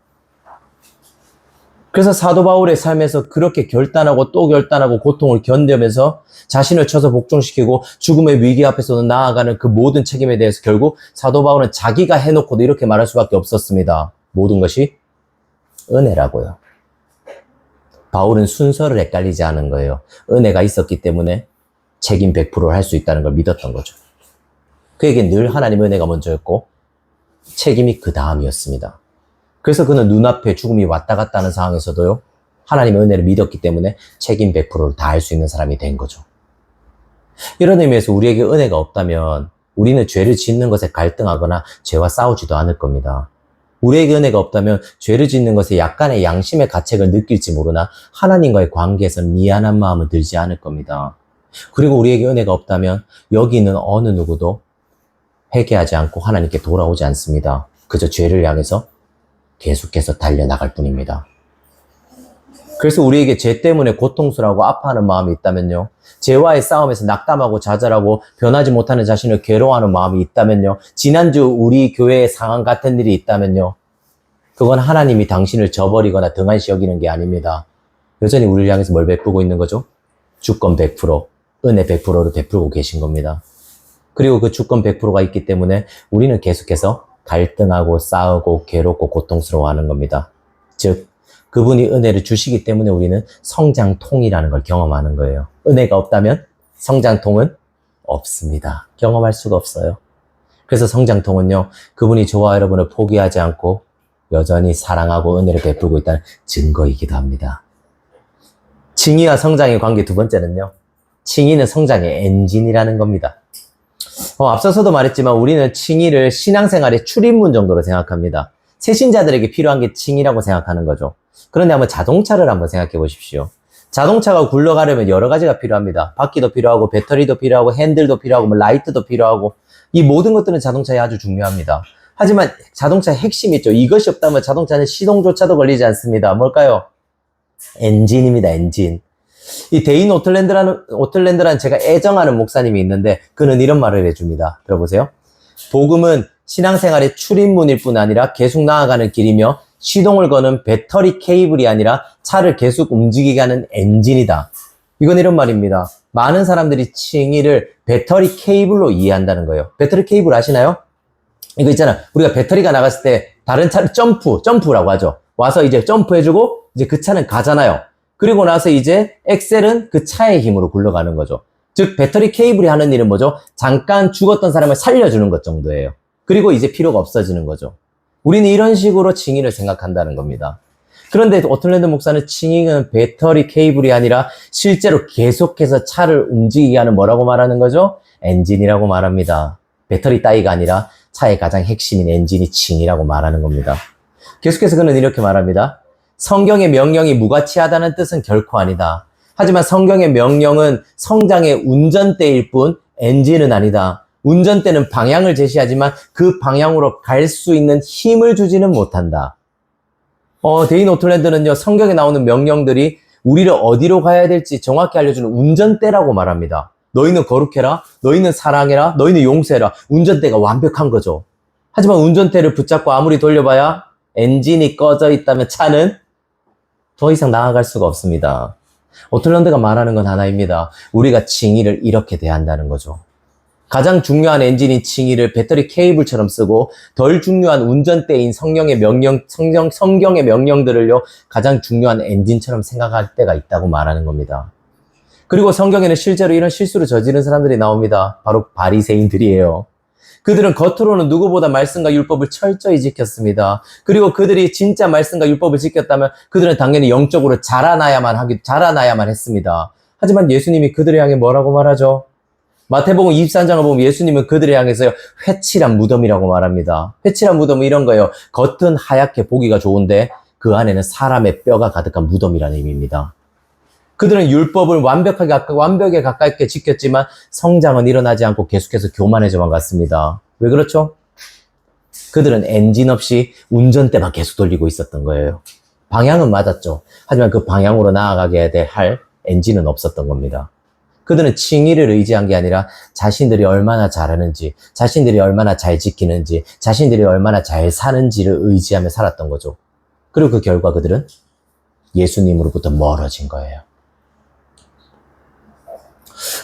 그래서 사도 바울의 삶에서 그렇게 결단하고 또 결단하고 고통을 견디면서 자신을 쳐서 복종시키고 죽음의 위기 앞에서도 나아가는 그 모든 책임에 대해서 결국 사도 바울은 자기가 해놓고도 이렇게 말할 수밖에 없었습니다. 모든 것이 은혜라고요. 바울은 순서를 헷갈리지 않은 거예요. 은혜가 있었기 때문에 책임 100%를 할 수 있다는 걸 믿었던 거죠. 그에게 늘 하나님의 은혜가 먼저였고 책임이 그 다음이었습니다. 그래서 그는 눈앞에 죽음이 왔다 갔다 하는 상황에서도요, 하나님의 은혜를 믿었기 때문에 책임 100%를 다할 수 있는 사람이 된 거죠. 이런 의미에서 우리에게 은혜가 없다면 우리는 죄를 짓는 것에 갈등하거나 죄와 싸우지도 않을 겁니다. 우리에게 은혜가 없다면 죄를 짓는 것에 약간의 양심의 가책을 느낄지 모르나 하나님과의 관계에서 미안한 마음은 들지 않을 겁니다. 그리고 우리에게 은혜가 없다면 여기 있는 어느 누구도 회개하지 않고 하나님께 돌아오지 않습니다. 그저 죄를 향해서 계속해서 달려나갈 뿐입니다. 그래서 우리에게 죄 때문에 고통스러워하고 아파하는 마음이 있다면요, 죄와의 싸움에서 낙담하고 좌절하고 변하지 못하는 자신을 괴로워하는 마음이 있다면요, 지난주 우리 교회의 상황 같은 일이 있다면요, 그건 하나님이 당신을 저버리거나 등한시 여기는 게 아닙니다. 여전히 우리를 향해서 뭘 베푸고 있는 거죠? 주권 100%, 은혜 100%를 베풀고 계신 겁니다. 그리고 그 주권 100%가 있기 때문에 우리는 계속해서 갈등하고 싸우고 괴롭고 고통스러워하는 겁니다. 즉, 그분이 은혜를 주시기 때문에 우리는 성장통이라는 걸 경험하는 거예요. 은혜가 없다면 성장통은 없습니다. 경험할 수가 없어요. 그래서 성장통은요, 그분이 저와 여러분을 포기하지 않고 여전히 사랑하고 은혜를 베풀고 있다는 증거이기도 합니다. 칭의와 성장의 관계 두 번째는요, 칭의는 성장의 엔진이라는 겁니다. 앞서서도 말했지만 우리는 칭의를 신앙생활의 출입문 정도로 생각합니다. 새신자들에게 필요한 게 칭의라고 생각하는 거죠. 그런데 한번 자동차를 한번 생각해 보십시오. 자동차가 굴러가려면 여러 가지가 필요합니다. 바퀴도 필요하고 배터리도 필요하고 핸들도 필요하고 뭐 라이트도 필요하고, 이 모든 것들은 자동차에 아주 중요합니다. 하지만 자동차의 핵심이 있죠. 이것이 없다면 자동차는 시동조차도 걸리지 않습니다. 뭘까요? 엔진입니다. 엔진. 이 데인 오틀랜드라는 제가 애정하는 목사님이 있는데 그는 이런 말을 해줍니다. 들어보세요. 복음은 신앙생활의 출입문일 뿐 아니라 계속 나아가는 길이며 시동을 거는 배터리 케이블이 아니라 차를 계속 움직이게 하는 엔진이다. 이건 이런 말입니다. 많은 사람들이 칭의를 배터리 케이블로 이해한다는 거예요. 배터리 케이블 아시나요? 이거 있잖아. 우리가 배터리가 나갔을 때 다른 차를 점프라고 하죠. 와서 이제 점프해주고 이제 그 차는 가잖아요. 그리고 나서 이제 엑셀은 그 차의 힘으로 굴러가는 거죠. 즉 배터리 케이블이 하는 일은 뭐죠? 잠깐 죽었던 사람을 살려주는 것 정도예요. 그리고 이제 필요가 없어지는 거죠. 우리는 이런 식으로 칭의를 생각한다는 겁니다. 그런데 오틀랜드 목사는 칭의는 배터리 케이블이 아니라 실제로 계속해서 차를 움직이게 하는 뭐라고 말하는 거죠? 엔진이라고 말합니다. 배터리 따위가 아니라 차의 가장 핵심인 엔진이 칭의라고 말하는 겁니다. 계속해서 그는 이렇게 말합니다. 성경의 명령이 무가치하다는 뜻은 결코 아니다. 하지만 성경의 명령은 성장의 운전대일 뿐 엔진은 아니다. 운전대는 방향을 제시하지만 그 방향으로 갈 수 있는 힘을 주지는 못한다. 데인 오틀랜드는요, 성경에 나오는 명령들이 우리를 어디로 가야 될지 정확히 알려주는 운전대라고 말합니다. 너희는 거룩해라, 너희는 사랑해라, 너희는 용서해라. 운전대가 완벽한 거죠. 하지만 운전대를 붙잡고 아무리 돌려봐야 엔진이 꺼져 있다면 차는 더 이상 나아갈 수가 없습니다. 오틀랜드가 말하는 건 하나입니다. 우리가 칭의를 이렇게 대한다는 거죠. 가장 중요한 엔진인 칭의를 배터리 케이블처럼 쓰고 덜 중요한 운전대인 성경의 명령들을요, 가장 중요한 엔진처럼 생각할 때가 있다고 말하는 겁니다. 그리고 성경에는 실제로 이런 실수를 저지른 사람들이 나옵니다. 바로 바리새인들이에요. 그들은 겉으로는 누구보다 말씀과 율법을 철저히 지켰습니다. 그리고 그들이 진짜 말씀과 율법을 지켰다면 그들은 당연히 영적으로 자라나야만 했습니다. 하지만 예수님이 그들을 향해 뭐라고 말하죠? 마태복음 24장을 보면 예수님은 그들을 향해서 회칠한 무덤이라고 말합니다. 회칠한 무덤은 이런 거예요. 겉은 하얗게 보기가 좋은데 그 안에는 사람의 뼈가 가득한 무덤이라는 의미입니다. 그들은 율법을 완벽에 가깝게 지켰지만 성장은 일어나지 않고 계속해서 교만해져만 갔습니다. 왜 그렇죠? 그들은 엔진 없이 운전대만 계속 돌리고 있었던 거예요. 방향은 맞았죠. 하지만 그 방향으로 나아가게 할 엔진은 없었던 겁니다. 그들은 칭의를 의지한 게 아니라 자신들이 얼마나 잘하는지, 자신들이 얼마나 잘 지키는지, 자신들이 얼마나 잘 사는지를 의지하며 살았던 거죠. 그리고 그 결과 그들은 예수님으로부터 멀어진 거예요.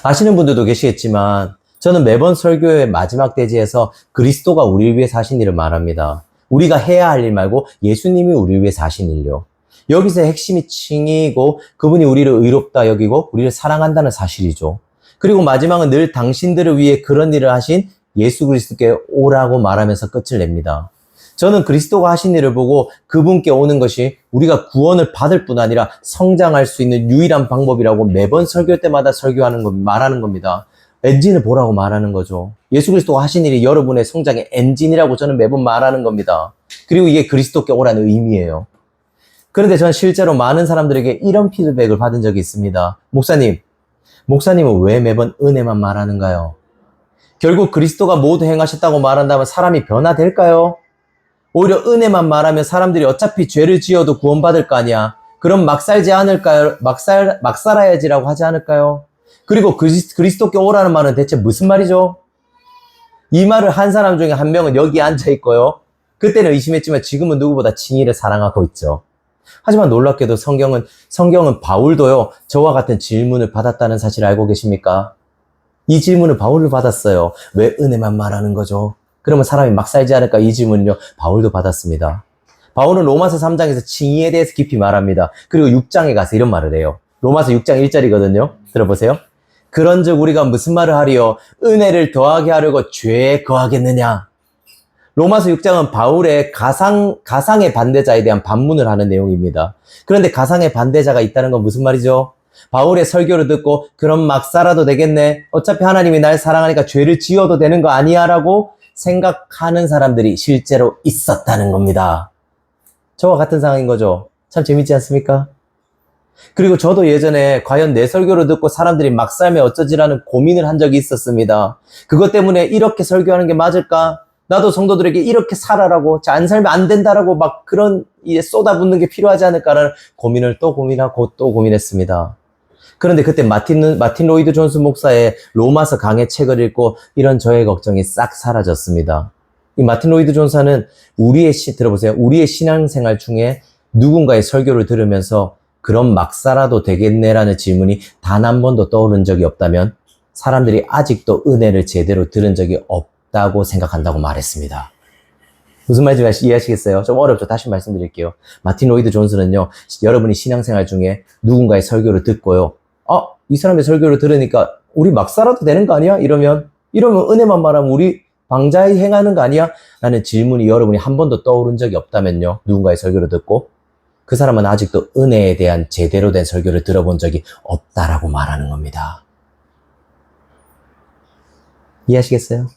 아시는 분들도 계시겠지만 저는 매번 설교의 마지막 대지에서 그리스도가 우리를 위해 사신 일을 말합니다. 우리가 해야 할 일 말고 예수님이 우리를 위해 사신 일요. 여기서 핵심이 칭의이고 그분이 우리를 의롭다 여기고 우리를 사랑한다는 사실이죠. 그리고 마지막은 늘 당신들을 위해 그런 일을 하신 예수 그리스도께 오라고 말하면서 끝을 냅니다. 저는 그리스도가 하신 일을 보고 그분께 오는 것이 우리가 구원을 받을 뿐 아니라 성장할 수 있는 유일한 방법이라고 매번 설교 때마다 말하는 겁니다. 엔진을 보라고 말하는 거죠. 예수 그리스도가 하신 일이 여러분의 성장의 엔진이라고 저는 매번 말하는 겁니다. 그리고 이게 그리스도께 오라는 의미예요. 그런데 저는 실제로 많은 사람들에게 이런 피드백을 받은 적이 있습니다. 목사님은 왜 매번 은혜만 말하는가요? 결국 그리스도가 모두 행하셨다고 말한다면 사람이 변화될까요? 오히려 은혜만 말하면 사람들이 어차피 죄를 지어도 구원받을 거 아니야. 그럼 막 살지 않을까요? 막 살아야지라고 하지 않을까요? 그리고 그리스도께 오라는 말은 대체 무슨 말이죠? 이 말을 한 사람 중에 한 명은 여기 앉아 있고요. 그때는 의심했지만 지금은 누구보다 진리를 사랑하고 있죠. 하지만 놀랍게도 성경은 바울도요, 저와 같은 질문을 받았다는 사실을 알고 계십니까? 이 질문을 바울을 받았어요. 왜 은혜만 말하는 거죠? 그러면 사람이 막 살지 않을까? 이 질문을요, 바울도 받았습니다. 바울은 로마서 3장에서 칭의에 대해서 깊이 말합니다. 그리고 6장에 가서 이런 말을 해요. 로마서 6장 1절이거든요. 들어보세요. 그런즉 우리가 무슨 말을 하리요? 은혜를 더하게 하려고 죄에 거하겠느냐? 로마서 6장은 바울의 가상의 반대자에 대한 반문을 하는 내용입니다. 그런데 가상의 반대자가 있다는 건 무슨 말이죠? 바울의 설교를 듣고 그럼 막 살아도 되겠네. 어차피 하나님이 날 사랑하니까 죄를 지어도 되는 거 아니야? 라고 생각하는 사람들이 실제로 있었다는 겁니다. 저와 같은 상황인 거죠. 참 재밌지 않습니까? 그리고 저도 예전에 과연 내 설교를 듣고 사람들이 막 살면 어쩌지라는 고민을 한 적이 있었습니다. 그것 때문에 이렇게 설교하는 게 맞을까? 나도 성도들에게 이렇게 살아라고, 안 살면 안 된다라고 막 그런 쏟아붓는 게 필요하지 않을까라는 고민을 또 고민하고 또 고민했습니다. 그런데 그때 마틴 로이드 존스 목사의 로마서 강해 책을 읽고 이런 저의 걱정이 싹 사라졌습니다. 이 마틴 로이드 존스는 들어보세요. 우리의 신앙생활 중에 누군가의 설교를 들으면서 그럼 막 살아도 되겠네라는 질문이 단 한 번도 떠오른 적이 없다면 사람들이 아직도 은혜를 제대로 들은 적이 없다고 생각한다고 말했습니다. 무슨 말인지 이해하시겠어요? 좀 어렵죠? 다시 말씀드릴게요. 마틴 로이드 존스는요, 여러분이 신앙생활 중에 누군가의 설교를 듣고요, 이 사람의 설교를 들으니까 우리 막 살아도 되는 거 아니야? 이러면 은혜만 말하면 우리 방자히 행하는 거 아니야? 라는 질문이 여러분이 한 번도 떠오른 적이 없다면요, 누군가의 설교를 듣고 그 사람은 아직도 은혜에 대한 제대로 된 설교를 들어본 적이 없다라고 말하는 겁니다. 이해하시겠어요?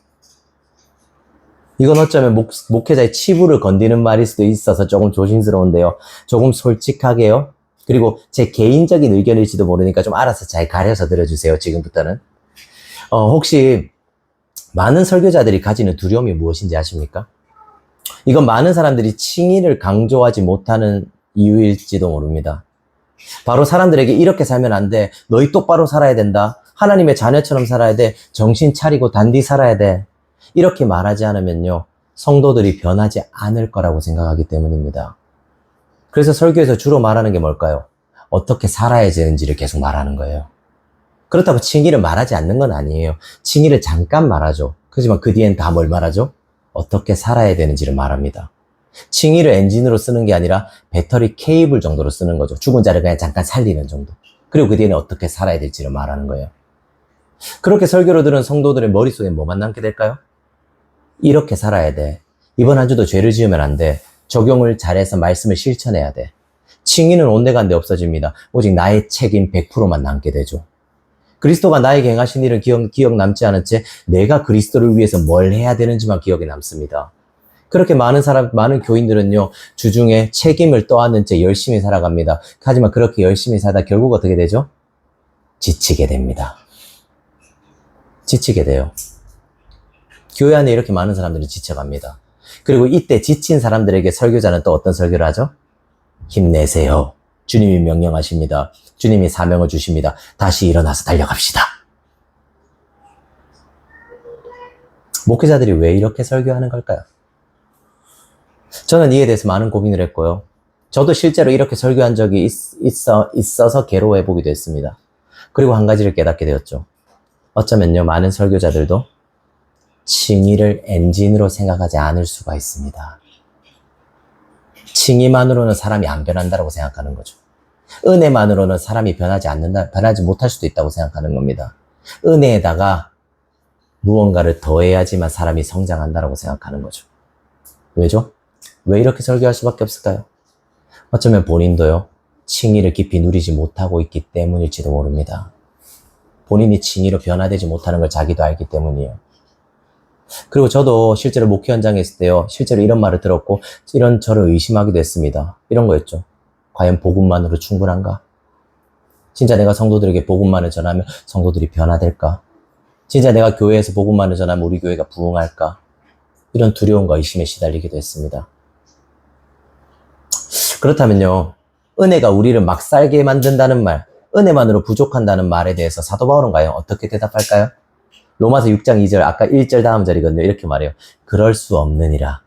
이건 어쩌면 목회자의 치부를 건드리는 말일 수도 있어서 조금 조심스러운데요. 조금 솔직하게요. 그리고 제 개인적인 의견일지도 모르니까 좀 알아서 잘 가려서 들어주세요. 지금부터는. 혹시 많은 설교자들이 가지는 두려움이 무엇인지 아십니까? 이건 많은 사람들이 칭의를 강조하지 못하는 이유일지도 모릅니다. 바로 사람들에게 이렇게 살면 안 돼. 너희 똑바로 살아야 된다. 하나님의 자녀처럼 살아야 돼. 정신 차리고 단디 살아야 돼. 이렇게 말하지 않으면요, 성도들이 변하지 않을 거라고 생각하기 때문입니다. 그래서 설교에서 주로 말하는 게 뭘까요? 어떻게 살아야 되는지를 계속 말하는 거예요. 그렇다고 칭의를 말하지 않는 건 아니에요. 칭의를 잠깐 말하죠. 하지만 그 뒤엔 다 뭘 말하죠? 어떻게 살아야 되는지를 말합니다. 칭의를 엔진으로 쓰는 게 아니라 배터리 케이블 정도로 쓰는 거죠. 죽은 자를 그냥 잠깐 살리는 정도. 그리고 그 뒤에는 어떻게 살아야 될지를 말하는 거예요. 그렇게 설교를 들은 성도들의 머릿속에 뭐만 남게 될까요? 이렇게 살아야 돼. 이번 한 주도 죄를 지으면 안 돼. 적용을 잘해서 말씀을 실천해야 돼. 칭의는 온데간데 없어집니다. 오직 나의 책임 100%만 남게 되죠. 그리스도가 나에게 행하신 일은 기억 남지 않은 채 내가 그리스도를 위해서 뭘 해야 되는지만 기억에 남습니다. 그렇게 많은 교인들은요, 주중에 책임을 떠안는 채 열심히 살아갑니다. 하지만 그렇게 열심히 살다 결국 어떻게 되죠? 지치게 됩니다. 지치게 돼요. 교회 안에 이렇게 많은 사람들이 지쳐갑니다. 그리고 이때 지친 사람들에게 설교자는 또 어떤 설교를 하죠? 힘내세요. 주님이 명령하십니다. 주님이 사명을 주십니다. 다시 일어나서 달려갑시다. 목회자들이 왜 이렇게 설교하는 걸까요? 저는 이에 대해서 많은 고민을 했고요. 저도 실제로 이렇게 설교한 적이 있어서 괴로워해보기도 했습니다. 그리고 한 가지를 깨닫게 되었죠. 어쩌면요, 많은 설교자들도 칭의를 엔진으로 생각하지 않을 수가 있습니다. 칭의만으로는 사람이 안 변한다고 생각하는 거죠. 은혜만으로는 사람이 변하지 못할 수도 있다고 생각하는 겁니다. 은혜에다가 무언가를 더해야지만 사람이 성장한다라고 생각하는 거죠. 왜죠? 왜 이렇게 설교할 수밖에 없을까요? 어쩌면 본인도요, 칭의를 깊이 누리지 못하고 있기 때문일지도 모릅니다. 본인이 칭의로 변화되지 못하는 걸 자기도 알기 때문이에요. 그리고 저도 실제로 목회 현장에 있을 때요, 실제로 이런 말을 들었고 이런 저를 의심하기도 했습니다. 이런 거였죠. 과연 복음만으로 충분한가? 진짜 내가 성도들에게 복음만을 전하면 성도들이 변화될까? 진짜 내가 교회에서 복음만을 전하면 우리 교회가 부흥할까? 이런 두려움과 의심에 시달리기도 했습니다. 그렇다면요, 은혜가 우리를 막 살게 만든다는 말, 은혜만으로 부족한다는 말에 대해서 사도 바울은 과연 어떻게 대답할까요? 로마서 6장 2절, 아까 1절 다음 절이거든요. 이렇게 말해요. 그럴 수 없느니라.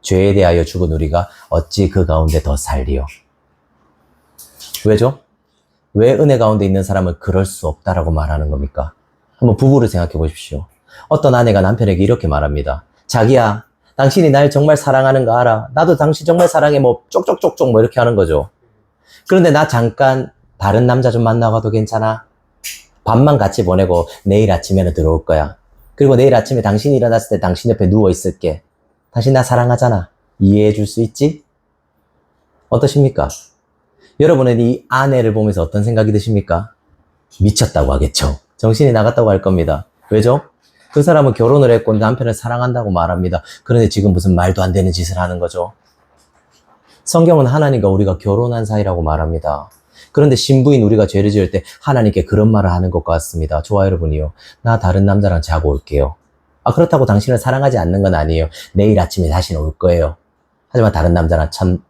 죄에 대하여 죽은 우리가 어찌 그 가운데 더 살리요. 왜죠? 왜 은혜 가운데 있는 사람은 그럴 수 없다라고 말하는 겁니까? 한번 부부를 생각해 보십시오. 어떤 아내가 남편에게 이렇게 말합니다. 자기야, 당신이 날 정말 사랑하는 거 알아. 나도 당신 정말 사랑해. 뭐 쪽쪽쪽쪽 뭐 이렇게 하는 거죠. 그런데 나 잠깐 다른 남자 좀 만나가도 괜찮아? 밤만 같이 보내고 내일 아침에는 들어올 거야. 그리고 내일 아침에 당신이 일어났을 때 당신 옆에 누워 있을게. 당신 나 사랑하잖아. 이해해 줄 수 있지? 어떠십니까? 여러분은 이 아내를 보면서 어떤 생각이 드십니까? 미쳤다고 하겠죠. 정신이 나갔다고 할 겁니다. 왜죠? 그 사람은 결혼을 했고 남편을 사랑한다고 말합니다. 그런데 지금 무슨 말도 안 되는 짓을 하는 거죠. 성경은 하나님과 우리가 결혼한 사이라고 말합니다. 그런데 신부인 우리가 죄를 지을 때 하나님께 그런 말을 하는 것 같습니다. 저와 여러분이요, 나 다른 남자랑 자고 올게요. 그렇다고 당신을 사랑하지 않는 건 아니에요. 내일 아침에 다시 올 거예요. 하지만 다른 남자랑 참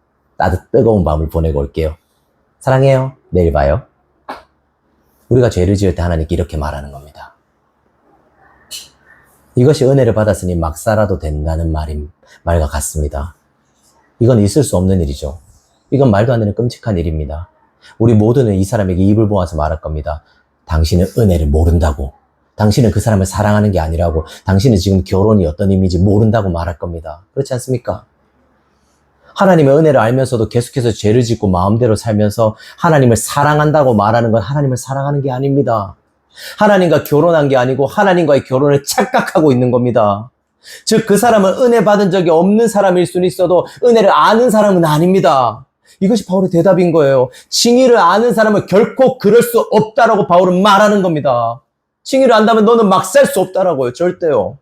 뜨거운 밤을 보내고 올게요. 사랑해요. 내일 봐요. 우리가 죄를 지을 때 하나님께 이렇게 말하는 겁니다. 이것이 은혜를 받았으니 막 살아도 된다는 말과 같습니다. 이건 있을 수 없는 일이죠. 이건 말도 안 되는 끔찍한 일입니다. 우리 모두는 이 사람에게 입을 모아서 말할 겁니다. 당신은 은혜를 모른다고. 당신은 그 사람을 사랑하는 게 아니라고. 당신은 지금 결혼이 어떤 의미인지 모른다고 말할 겁니다. 그렇지 않습니까? 하나님의 은혜를 알면서도 계속해서 죄를 짓고 마음대로 살면서 하나님을 사랑한다고 말하는 건 하나님을 사랑하는 게 아닙니다. 하나님과 결혼한 게 아니고 하나님과의 결혼을 착각하고 있는 겁니다. 즉, 그 사람은 은혜 받은 적이 없는 사람일 수는 있어도 은혜를 아는 사람은 아닙니다. 이것이 바울의 대답인 거예요. 칭의를 아는 사람은 결코 그럴 수 없다라고 바울은 말하는 겁니다. 칭의를 안다면 너는 막 살 수 없다라고요. 절대요.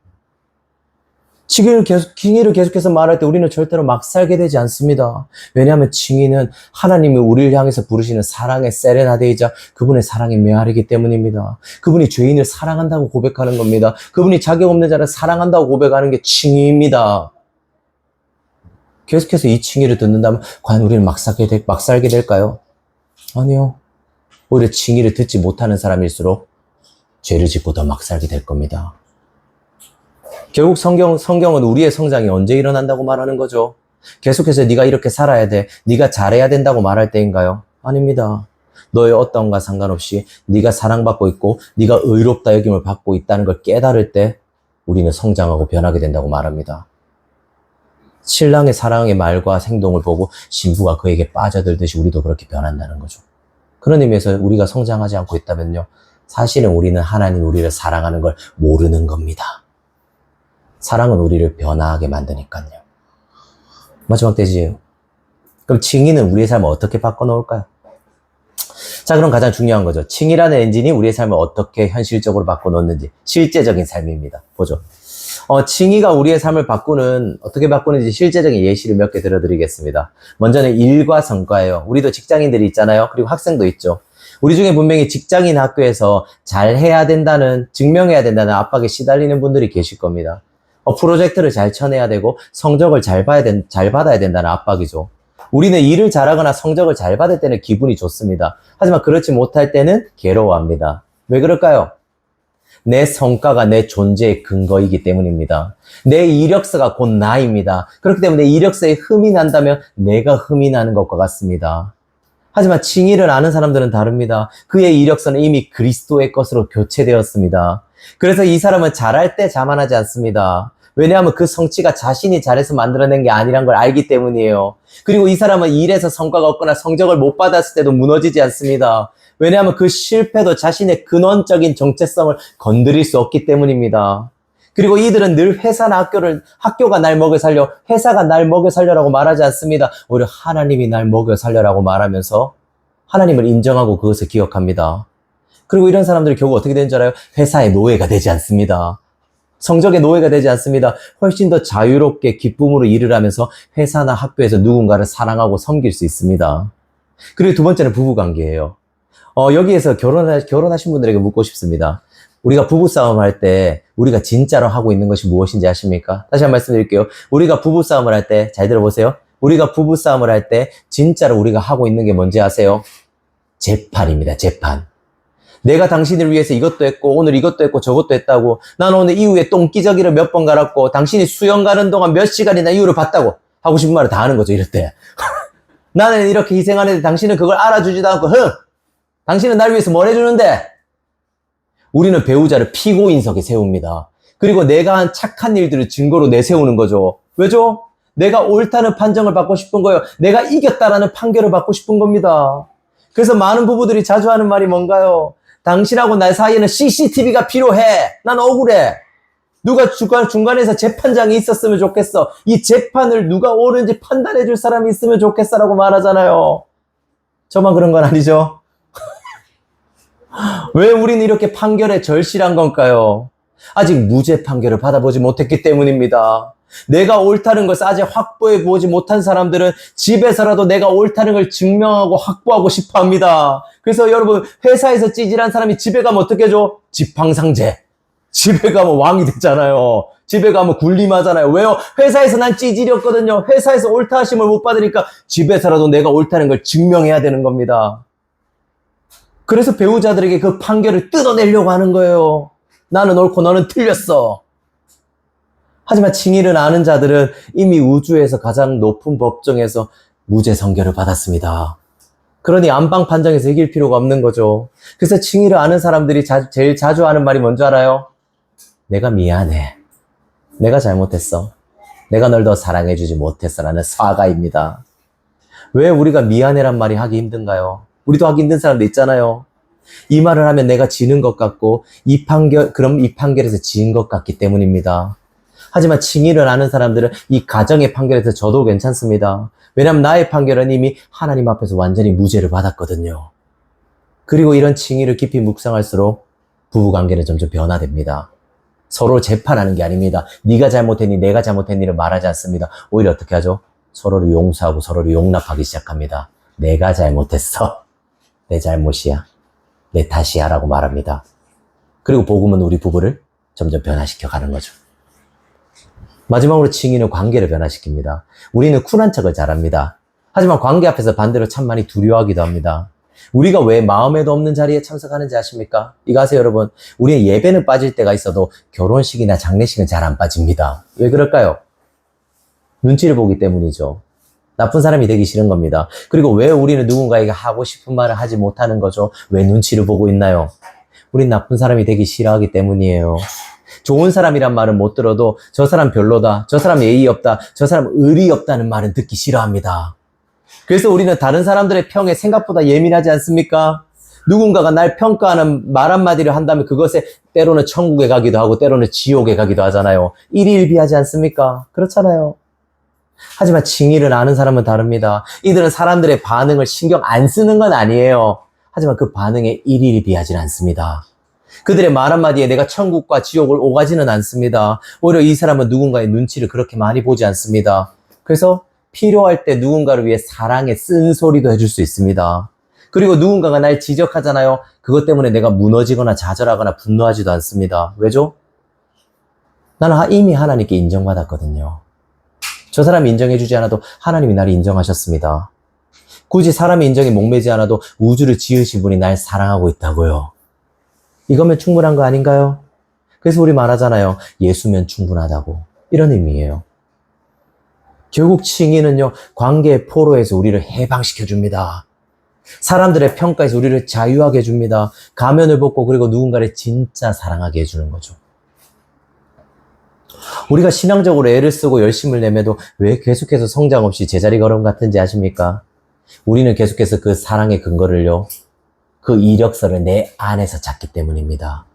칭의를 계속해서 말할 때 우리는 절대로 막 살게 되지 않습니다. 왜냐하면 칭의는 하나님이 우리를 향해서 부르시는 사랑의 세레나데이자 그분의 사랑의 메아리이기 때문입니다. 그분이 죄인을 사랑한다고 고백하는 겁니다. 그분이 자격 없는 자를 사랑한다고 고백하는 게 칭의입니다. 계속해서 이 칭의를 듣는다면 과연 우리는 막 살게 될까요? 아니요. 오히려 칭의를 듣지 못하는 사람일수록 죄를 짓고 더 막 살게 될 겁니다. 결국 성경은 우리의 성장이 언제 일어난다고 말하는 거죠? 계속해서 네가 이렇게 살아야 돼, 네가 잘해야 된다고 말할 때인가요? 아닙니다. 너의 어떤가 상관없이 네가 사랑받고 있고 네가 의롭다 여김을 받고 있다는 걸 깨달을 때 우리는 성장하고 변하게 된다고 말합니다. 신랑의 사랑의 말과 행동을 보고 신부가 그에게 빠져들듯이 우리도 그렇게 변한다는 거죠. 그런 의미에서 우리가 성장하지 않고 있다면요, 사실은 우리는 하나님 우리를 사랑하는 걸 모르는 겁니다. 사랑은 우리를 변화하게 만드니까요. 마지막 대지예요. 그럼 칭의는 우리의 삶을 어떻게 바꿔놓을까요? 자, 그럼 가장 중요한 거죠. 칭의라는 엔진이 우리의 삶을 어떻게 현실적으로 바꿔놓는지, 실제적인 삶입니다. 보죠. 칭의가 우리의 삶을 어떻게 바꾸는지 실제적인 예시를 몇 개 들어드리겠습니다. 먼저는 일과 성과예요. 우리도 직장인들이 있잖아요. 그리고 학생도 있죠. 우리 중에 분명히 직장인 학교에서 증명해야 된다는 압박에 시달리는 분들이 계실 겁니다. 프로젝트를 잘 쳐내야 되고 성적을 잘 받아야 된다는 압박이죠. 우리는 일을 잘하거나 성적을 잘 받을 때는 기분이 좋습니다. 하지만 그렇지 못할 때는 괴로워합니다. 왜 그럴까요? 내 성과가 내 존재의 근거이기 때문입니다. 내 이력서가 곧 나입니다. 그렇기 때문에 이력서에 흠이 난다면 내가 흠이 나는 것과 같습니다. 하지만 칭의를 아는 사람들은 다릅니다. 그의 이력서는 이미 그리스도의 것으로 교체되었습니다. 그래서 이 사람은 잘할 때 자만하지 않습니다. 왜냐하면 그 성취가 자신이 잘해서 만들어낸 게 아니란 걸 알기 때문이에요. 그리고 이 사람은 일에서 성과가 없거나 성적을 못 받았을 때도 무너지지 않습니다. 왜냐하면 그 실패도 자신의 근원적인 정체성을 건드릴 수 없기 때문입니다. 그리고 이들은 늘 회사나 학교가 날 먹여 살려, 회사가 날 먹여 살려라고 말하지 않습니다. 오히려 하나님이 날 먹여 살려라고 말하면서 하나님을 인정하고 그것을 기억합니다. 그리고 이런 사람들이 결국 어떻게 되는 줄 알아요? 회사의 노예가 되지 않습니다. 성적의 노예가 되지 않습니다. 훨씬 더 자유롭게 기쁨으로 일을 하면서 회사나 학교에서 누군가를 사랑하고 섬길 수 있습니다. 그리고 두 번째는 부부관계예요. 여기에서 결혼하신 분들에게 묻고 싶습니다. 우리가 부부싸움 할 때 우리가 진짜로 하고 있는 것이 무엇인지 아십니까? 다시 한번 말씀드릴게요. 우리가 부부싸움을 할 때, 잘 들어보세요. 우리가 부부싸움을 할 때 진짜로 우리가 하고 있는 게 뭔지 아세요? 재판입니다. 재판. 내가 당신을 위해서 이것도 했고 오늘 이것도 했고 저것도 했다고, 나는 오늘 이후에 똥기저귀를 몇 번 갈았고 당신이 수영 가는 동안 몇 시간이나 이유를 봤다고 하고 싶은 말을 다 하는 거죠. 이럴 때 나는 이렇게 희생하는데 당신은 그걸 알아주지도 않고 당신은 날 위해서 뭘 해주는데? 우리는 배우자를 피고인석에 세웁니다. 그리고 내가 한 착한 일들을 증거로 내세우는 거죠. 왜죠? 내가 옳다는 판정을 받고 싶은 거예요. 내가 이겼다라는 판결을 받고 싶은 겁니다. 그래서 많은 부부들이 자주 하는 말이 뭔가요? 당신하고 나 사이에는 CCTV가 필요해. 난 억울해. 누가 중간에서 재판장이 있었으면 좋겠어. 이 재판을 누가 옳은지 판단해 줄 사람이 있으면 좋겠어라고 말하잖아요. 저만 그런 건 아니죠? 왜 우리는 이렇게 판결에 절실한 걸까요? 아직 무죄 판결을 받아보지 못했기 때문입니다. 내가 옳다는 것을 아직 확보해 보지 못한 사람들은 집에서라도 내가 옳다는 걸 증명하고 확보하고 싶어 합니다. 그래서 여러분, 회사에서 찌질한 사람이 집에 가면 어떻게 해줘? 지팡상제. 집에 가면 왕이 됐잖아요. 집에 가면 군림하잖아요. 왜요? 회사에서 난 찌질이었거든요. 회사에서 옳다 하심을 못 받으니까 집에서라도 내가 옳다는 걸 증명해야 되는 겁니다. 그래서 배우자들에게 그 판결을 뜯어내려고 하는 거예요. 나는 옳고 너는 틀렸어. 하지만 칭의를 아는 자들은 이미 우주에서 가장 높은 법정에서 무죄 선결을 받았습니다. 그러니 안방 판정에서 이길 필요가 없는 거죠. 그래서 칭의를 아는 사람들이 제일 자주 하는 말이 뭔지 알아요? 내가 미안해. 내가 잘못했어. 내가 널 더 사랑해주지 못했어. 라는 사과입니다. 왜 우리가 미안해란 말이 하기 힘든가요? 우리도 하기 힘든 사람도 있잖아요. 이 말을 하면 내가 지는 것 같고, 그럼 이 판결에서 지은 것 같기 때문입니다. 하지만 칭의를 아는 사람들은 이 가정의 판결에서 져도 괜찮습니다. 왜냐하면 나의 판결은 이미 하나님 앞에서 완전히 무죄를 받았거든요. 그리고 이런 칭의를 깊이 묵상할수록 부부관계는 점점 변화됩니다. 서로 재판하는 게 아닙니다. 네가 잘못했니 내가 잘못했니를 말하지 않습니다. 오히려 어떻게 하죠? 서로를 용서하고 서로를 용납하기 시작합니다. 내가 잘못했어. 내 잘못이야. 내 탓이야 라고 말합니다. 그리고 복음은 우리 부부를 점점 변화시켜 가는 거죠. 마지막으로 칭의는 관계를 변화시킵니다. 우리는 쿨한 척을 잘합니다. 하지만 관계 앞에서 반대로 참 많이 두려워하기도 합니다. 우리가 왜 마음에도 없는 자리에 참석하는지 아십니까? 이거 아세요, 여러분? 우리는 예배는 빠질 때가 있어도 결혼식이나 장례식은 잘 안 빠집니다. 왜 그럴까요? 눈치를 보기 때문이죠. 나쁜 사람이 되기 싫은 겁니다. 그리고 왜 우리는 누군가에게 하고 싶은 말을 하지 못하는 거죠? 왜 눈치를 보고 있나요? 우린 나쁜 사람이 되기 싫어하기 때문이에요. 좋은 사람이란 말은 못 들어도 저 사람 별로다, 저 사람 예의 없다, 저 사람 의리 없다는 말은 듣기 싫어합니다. 그래서 우리는 다른 사람들의 평에 생각보다 예민하지 않습니까? 누군가가 날 평가하는 말 한마디를 한다면 그것에 때로는 천국에 가기도 하고 때로는 지옥에 가기도 하잖아요. 일희일비하지 않습니까? 그렇잖아요. 하지만 칭의를 아는 사람은 다릅니다. 이들은 사람들의 반응을 신경 안 쓰는 건 아니에요. 하지만 그 반응에 일희일비하진 않습니다. 그들의 말 한마디에 내가 천국과 지옥을 오가지는 않습니다. 오히려 이 사람은 누군가의 눈치를 그렇게 많이 보지 않습니다. 그래서 필요할 때 누군가를 위해 사랑의 쓴소리도 해줄 수 있습니다. 그리고 누군가가 날 지적하잖아요. 그것 때문에 내가 무너지거나 좌절하거나 분노하지도 않습니다. 왜죠? 나는 이미 하나님께 인정받았거든요. 저 사람이 인정해주지 않아도 하나님이 나를 인정하셨습니다. 굳이 사람의 인정에 목매지 않아도 우주를 지으신 분이 날 사랑하고 있다고요. 이거면 충분한 거 아닌가요? 그래서 우리 말하잖아요. 예수면 충분하다고. 이런 의미예요. 결국 칭의는요, 관계의 포로에서 우리를 해방시켜줍니다. 사람들의 평가에서 우리를 자유하게 해줍니다. 가면을 벗고 그리고 누군가를 진짜 사랑하게 해주는 거죠. 우리가 신앙적으로 애를 쓰고 열심을 내매도 왜 계속해서 성장 없이 제자리 걸음 같은지 아십니까? 우리는 계속해서 그 사랑의 근거를요, 그 이력서를 내 안에서 찾기 때문입니다.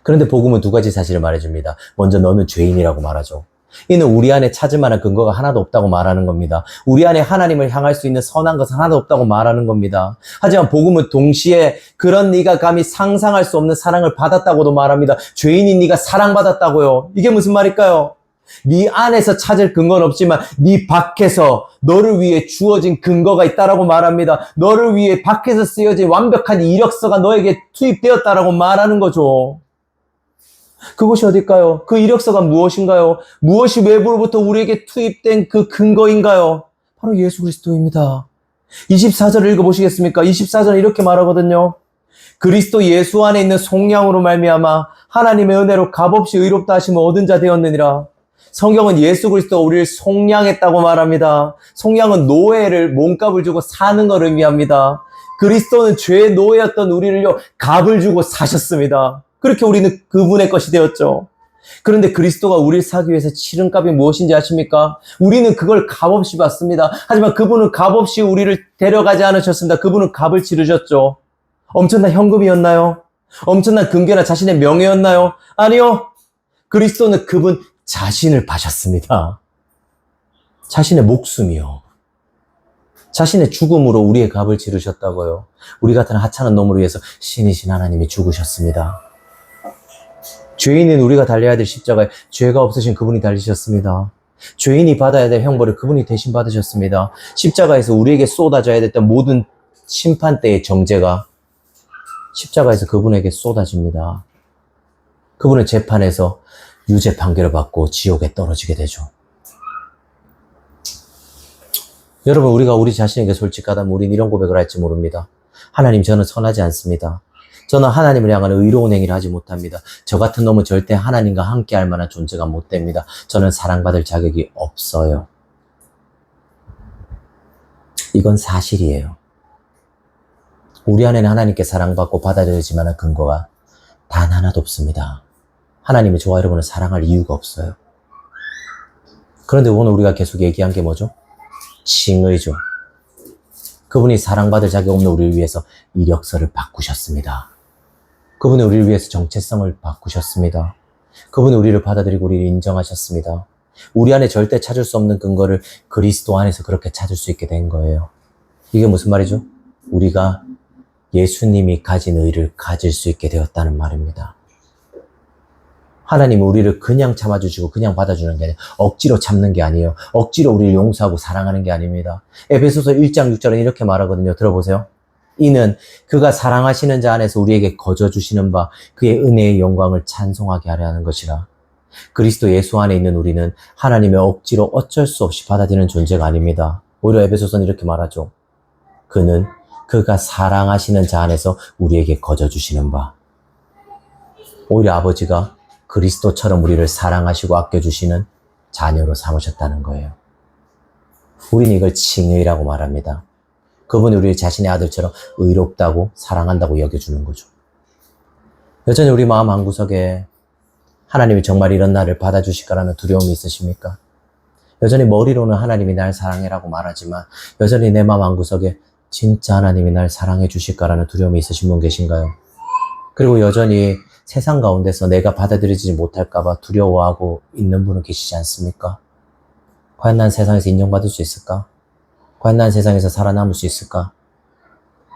그런데 복음은 두 가지 사실을 말해줍니다. 먼저 너는 죄인이라고 말하죠. 이는 우리 안에 찾을 만한 근거가 하나도 없다고 말하는 겁니다. 우리 안에 하나님을 향할 수 있는 선한 것은 하나도 없다고 말하는 겁니다. 하지만 복음은 동시에 그런 네가 감히 상상할 수 없는 사랑을 받았다고도 말합니다. 죄인인 네가 사랑받았다고요. 이게 무슨 말일까요? 네 안에서 찾을 근거는 없지만 네 밖에서 너를 위해 주어진 근거가 있다라고 말합니다. 너를 위해 밖에서 쓰여진 완벽한 이력서가 너에게 투입되었다라고 말하는 거죠. 그것이 어딜까요? 그 이력서가 무엇인가요? 무엇이 외부로부터 우리에게 투입된 그 근거인가요? 바로 예수 그리스도입니다. 24절을 읽어보시겠습니까? 24절은 이렇게 말하거든요. 그리스도 예수 안에 있는 속량으로 말미암아 하나님의 은혜로 값없이 의롭다 하심을 얻은 자 되었느니라. 성경은 예수 그리스도가 우리를 속량했다고 말합니다. 속량은 노예를 몸값을 주고 사는 것을 의미합니다. 그리스도는 죄의 노예였던 우리를요, 값을 주고 사셨습니다. 그렇게 우리는 그분의 것이 되었죠. 그런데 그리스도가 우리를 사기 위해서 치른 값이 무엇인지 아십니까? 우리는 그걸 값없이 받습니다. 하지만 그분은 값없이 우리를 데려가지 않으셨습니다. 그분은 값을 치르셨죠. 엄청난 현금이었나요? 엄청난 금괴나 자신의 명예였나요? 아니요. 그리스도는 그분 자신을 파셨습니다. 자신의 목숨이요. 자신의 죽음으로 우리의 값을 치르셨다고요. 우리 같은 하찮은 놈을 위해서 신이신 하나님이 죽으셨습니다. 죄인인 우리가 달려야 될 십자가에 죄가 없으신 그분이 달리셨습니다. 죄인이 받아야 될 형벌을 그분이 대신 받으셨습니다. 십자가에서 우리에게 쏟아져야 됐던 모든 심판대의 정죄가 십자가에서 그분에게 쏟아집니다. 그분은 재판에서 유죄 판결을 받고 지옥에 떨어지게 되죠. 여러분, 우리가 우리 자신에게 솔직하다면 우린 이런 고백을 할지 모릅니다. 하나님, 저는 선하지 않습니다. 저는 하나님을 향한 의로운 행위를 하지 못합니다. 저 같은 놈은 절대 하나님과 함께 할 만한 존재가 못 됩니다. 저는 사랑받을 자격이 없어요. 이건 사실이에요. 우리 안에는 하나님께 사랑받고 받아들여질 만한 근거가 단 하나도 없습니다. 하나님이 저와 여러분을 사랑할 이유가 없어요. 그런데 오늘 우리가 계속 얘기한 게 뭐죠? 칭의죠. 그분이 사랑받을 자격 없는 우리를 위해서 이력서를 바꾸셨습니다. 그분이 우리를 위해서 정체성을 바꾸셨습니다. 그분이 우리를 받아들이고 우리를 인정하셨습니다. 우리 안에 절대 찾을 수 없는 근거를 그리스도 안에서 그렇게 찾을 수 있게 된 거예요. 이게 무슨 말이죠? 우리가 예수님이 가진 의를 가질 수 있게 되었다는 말입니다. 하나님은 우리를 그냥 참아주시고 그냥 받아주는 게 아니에요. 억지로 참는 게 아니에요. 억지로 우리를 용서하고 사랑하는 게 아닙니다. 에베소서 1장 6절은 이렇게 말하거든요. 들어보세요. 이는 그가 사랑하시는 자 안에서 우리에게 거저주시는 바 그의 은혜의 영광을 찬송하게 하려 하는 것이라. 그리스도 예수 안에 있는 우리는 하나님의 억지로 어쩔 수 없이 받아들이는 존재가 아닙니다. 오히려 에베소서는 이렇게 말하죠. 그는 그가 사랑하시는 자 안에서 우리에게 거저주시는 바. 오히려 아버지가 그리스도처럼 우리를 사랑하시고 아껴주시는 자녀로 삼으셨다는 거예요. 우리는 이걸 칭의라고 말합니다. 그분이 우리 자신의 아들처럼 의롭다고 사랑한다고 여겨주는 거죠. 여전히 우리 마음 한구석에 하나님이 정말 이런 나를 받아주실까라는 두려움이 있으십니까? 여전히 머리로는 하나님이 날 사랑해라고 말하지만 여전히 내 마음 한구석에 진짜 하나님이 날 사랑해 주실까라는 두려움이 있으신 분 계신가요? 그리고 여전히 세상 가운데서 내가 받아들이지 못할까봐 두려워하고 있는 분은 계시지 않습니까? 과연 난 세상에서 인정받을 수 있을까? 과연 난 세상에서 살아남을 수 있을까?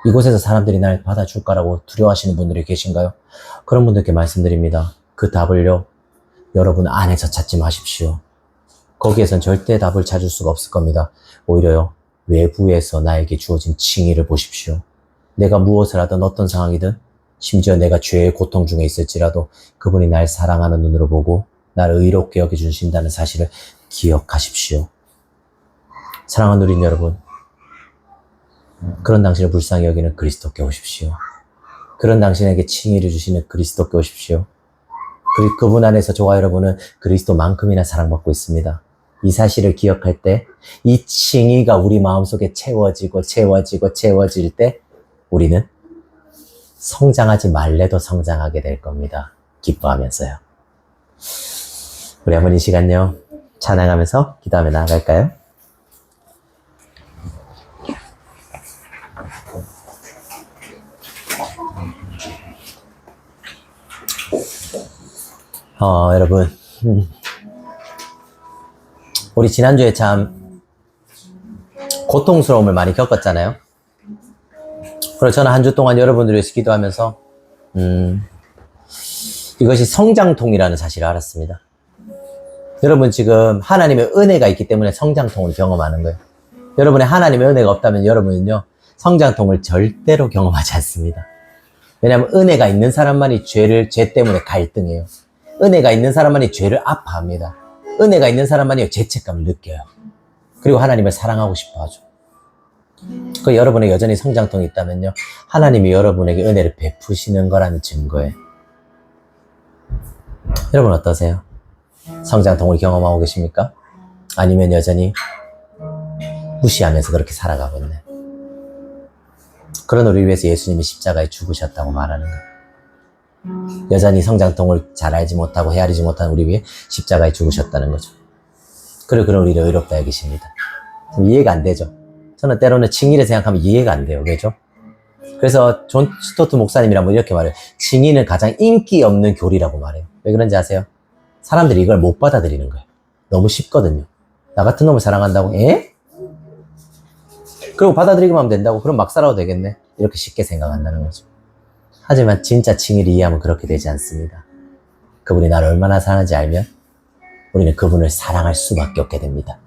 이곳에서 사람들이 날 받아줄까라고 두려워하시는 분들이 계신가요? 그런 분들께 말씀드립니다. 그 답을요, 여러분 안에서 찾지 마십시오. 거기에선 절대 답을 찾을 수가 없을 겁니다. 오히려요, 외부에서 나에게 주어진 칭의를 보십시오. 내가 무엇을 하든 어떤 상황이든 심지어 내가 죄의 고통 중에 있을지라도 그분이 날 사랑하는 눈으로 보고 나를 의롭게 여겨주신다는 사실을 기억하십시오. 사랑하는 우리 여러분, 그런 당신을 불쌍히 여기는 그리스도께 오십시오. 그런 당신에게 칭의를 주시는 그리스도께 오십시오. 그분 안에서 저와 여러분은 그리스도만큼이나 사랑받고 있습니다. 이 사실을 기억할 때 이 칭의가 우리 마음속에 채워질 때 우리는 성장하지 말래도 성장하게 될 겁니다. 기뻐하면서요. 우리 한번 이 시간요, 찬양하면서 기도하며 나아갈까요? 여러분, 우리 지난주에 참 고통스러움을 많이 겪었잖아요. 그래서 저는 한 주 동안 여러분들을 위해서 기도하면서 이것이 성장통이라는 사실을 알았습니다. 여러분 지금 하나님의 은혜가 있기 때문에 성장통을 경험하는 거예요. 여러분의 하나님의 은혜가 없다면 여러분은요, 성장통을 절대로 경험하지 않습니다. 왜냐하면 은혜가 있는 사람만이 죄 때문에 갈등해요. 은혜가 있는 사람만이 죄를 아파합니다. 은혜가 있는 사람만이 죄책감을 느껴요. 그리고 하나님을 사랑하고 싶어 하죠. 그 여러분의 여전히 성장통이 있다면요, 하나님이 여러분에게 은혜를 베푸시는 거라는 증거예요. 여러분 어떠세요? 성장통을 경험하고 계십니까? 아니면 여전히 무시하면서 그렇게 살아가고 있나요? 그런 우리를 위해서 예수님이 십자가에 죽으셨다고 말하는 거예요. 여전히 성장통을 잘 알지 못하고 헤아리지 못하는 우리 위해 십자가에 죽으셨다는 거죠. 그리고 그런 우리를 의롭다 여기십니다. 이해가 안 되죠? 저는 때로는 칭의를 생각하면 이해가 안 돼요. 왜죠? 그래서 존 스토트 목사님이란 이렇게 말해요. 칭의는 가장 인기 없는 교리라고 말해요. 왜 그런지 아세요? 사람들이 이걸 못 받아들이는 거예요. 너무 쉽거든요. 나 같은 놈을 사랑한다고? 에? 그리고 받아들이기만 하면 된다고? 그럼 막 살아도 되겠네? 이렇게 쉽게 생각한다는 거죠. 하지만 진짜 칭의를 이해하면 그렇게 되지 않습니다. 그분이 나를 얼마나 사랑하는지 알면 우리는 그분을 사랑할 수밖에 없게 됩니다.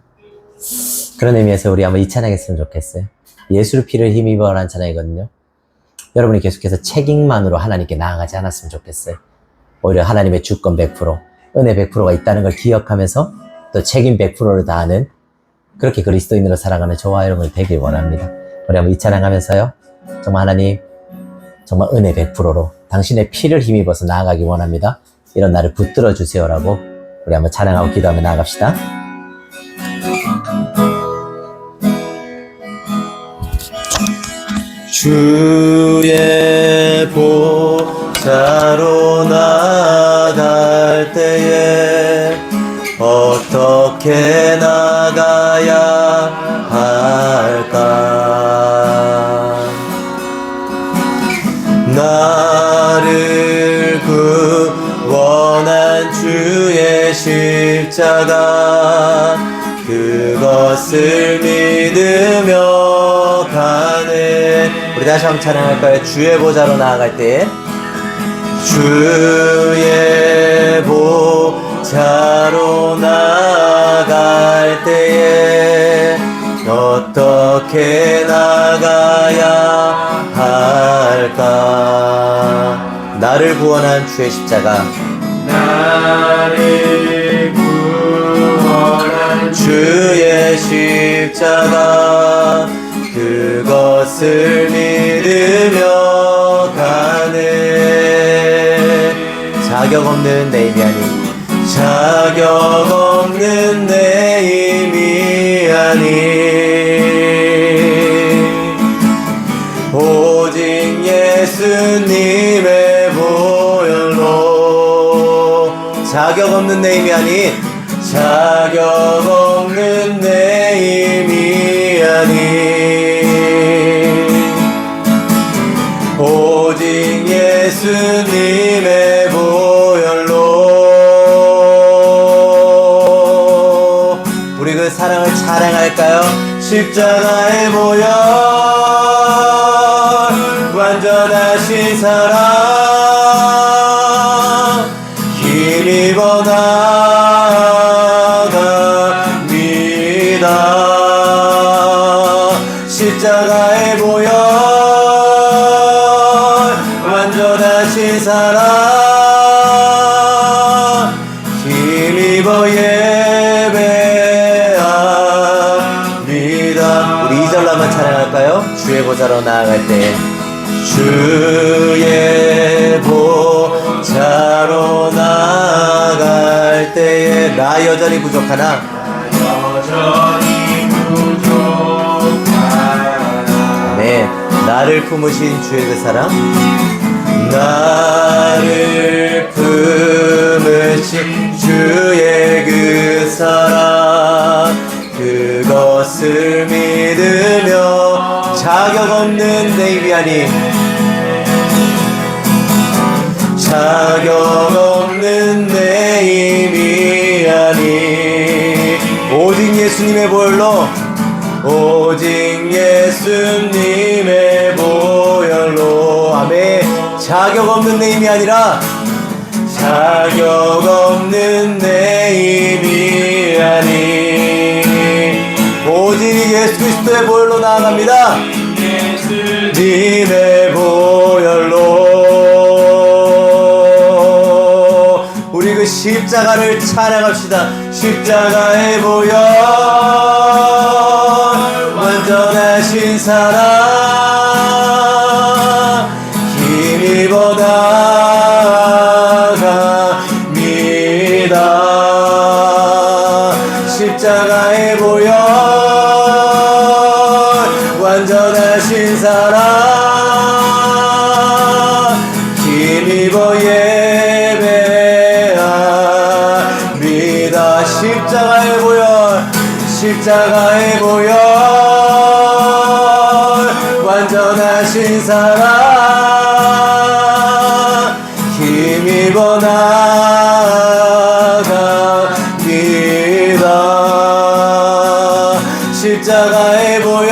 그런 의미에서 우리 한번 이 찬양 했으면 좋겠어요. 예수의 피를 힘입어라는 찬양이거든요. 여러분이 계속해서 책임만으로 하나님께 나아가지 않았으면 좋겠어요. 오히려 하나님의 주권 100%, 은혜 100%가 있다는 걸 기억하면서 또 책임 100%를 다하는, 그렇게 그리스도인으로 살아가는 저와 여러분이 되길 원합니다. 우리 한번 이 찬양하면서요, 정말 하나님, 정말 은혜 100%로 당신의 피를 힘입어서 나아가기 원합니다. 이런 나를 붙들어 주세요라고 우리 한번 찬양하고 기도하며 나아갑시다. 주의 보좌로 나갈 때에 어떻게 나가야 할까? 나를 구원한 주의 십자가, 그것을 믿으며 가네. 우리 다시 한번 찬양할까요? 주의 보좌로 나아갈 때, 주의 보좌로 나아갈 때에 어떻게 나가야 할까? 나를 구원한 주의 십자가, 나를 구원한 주의 십자가, 그것을 믿으며 가네. 자격 없는 내 힘이 아닌, 자격 없는 내 힘이 아닌, 오직 예수님의 보혈로. 자격 없는 내 힘이 아닌, 자격 없는 내 힘이 아닌, 오직 예수님의 보혈로. 우리 그 사랑을 찬양할까요? 십자가의 보혈, 완전하신 사랑, 힘입어 나갑니다. 십자가의 보혈, 완전하신 사랑, 힘입어 예배합니다. 우리 2절로 한번 찬양할까요? 주의 보좌로 나아갈 때, 주의 보좌로 나아갈 때에 나 여전히 부족하나, 네, 나를 품으신 주의 그 사랑, 나를 품으신 주의 그 사랑, 그것을 믿으며 자격 없는 내 힘이 아닌, 자격 없는 내 예수님의 보혈로 오직 예수님의 보혈로 아멘. 자격 없는 내 힘이 아니라 자격 없는 내 힘이 아니 오직 예수 그리스도의 보혈로 나아갑니다. 예수님의 보혈로 우리 그 십자가를 찬양합시다. 십자가의 보혈 완전하신 사랑 힘입어 나갑니다. 십자가의 보혈 완전하신 사랑 힘입어 예배합니다. 십자가의 보혈 십자가의 보혈 완전하신 사랑 힘입어 나갑니다. 십자가의 보혈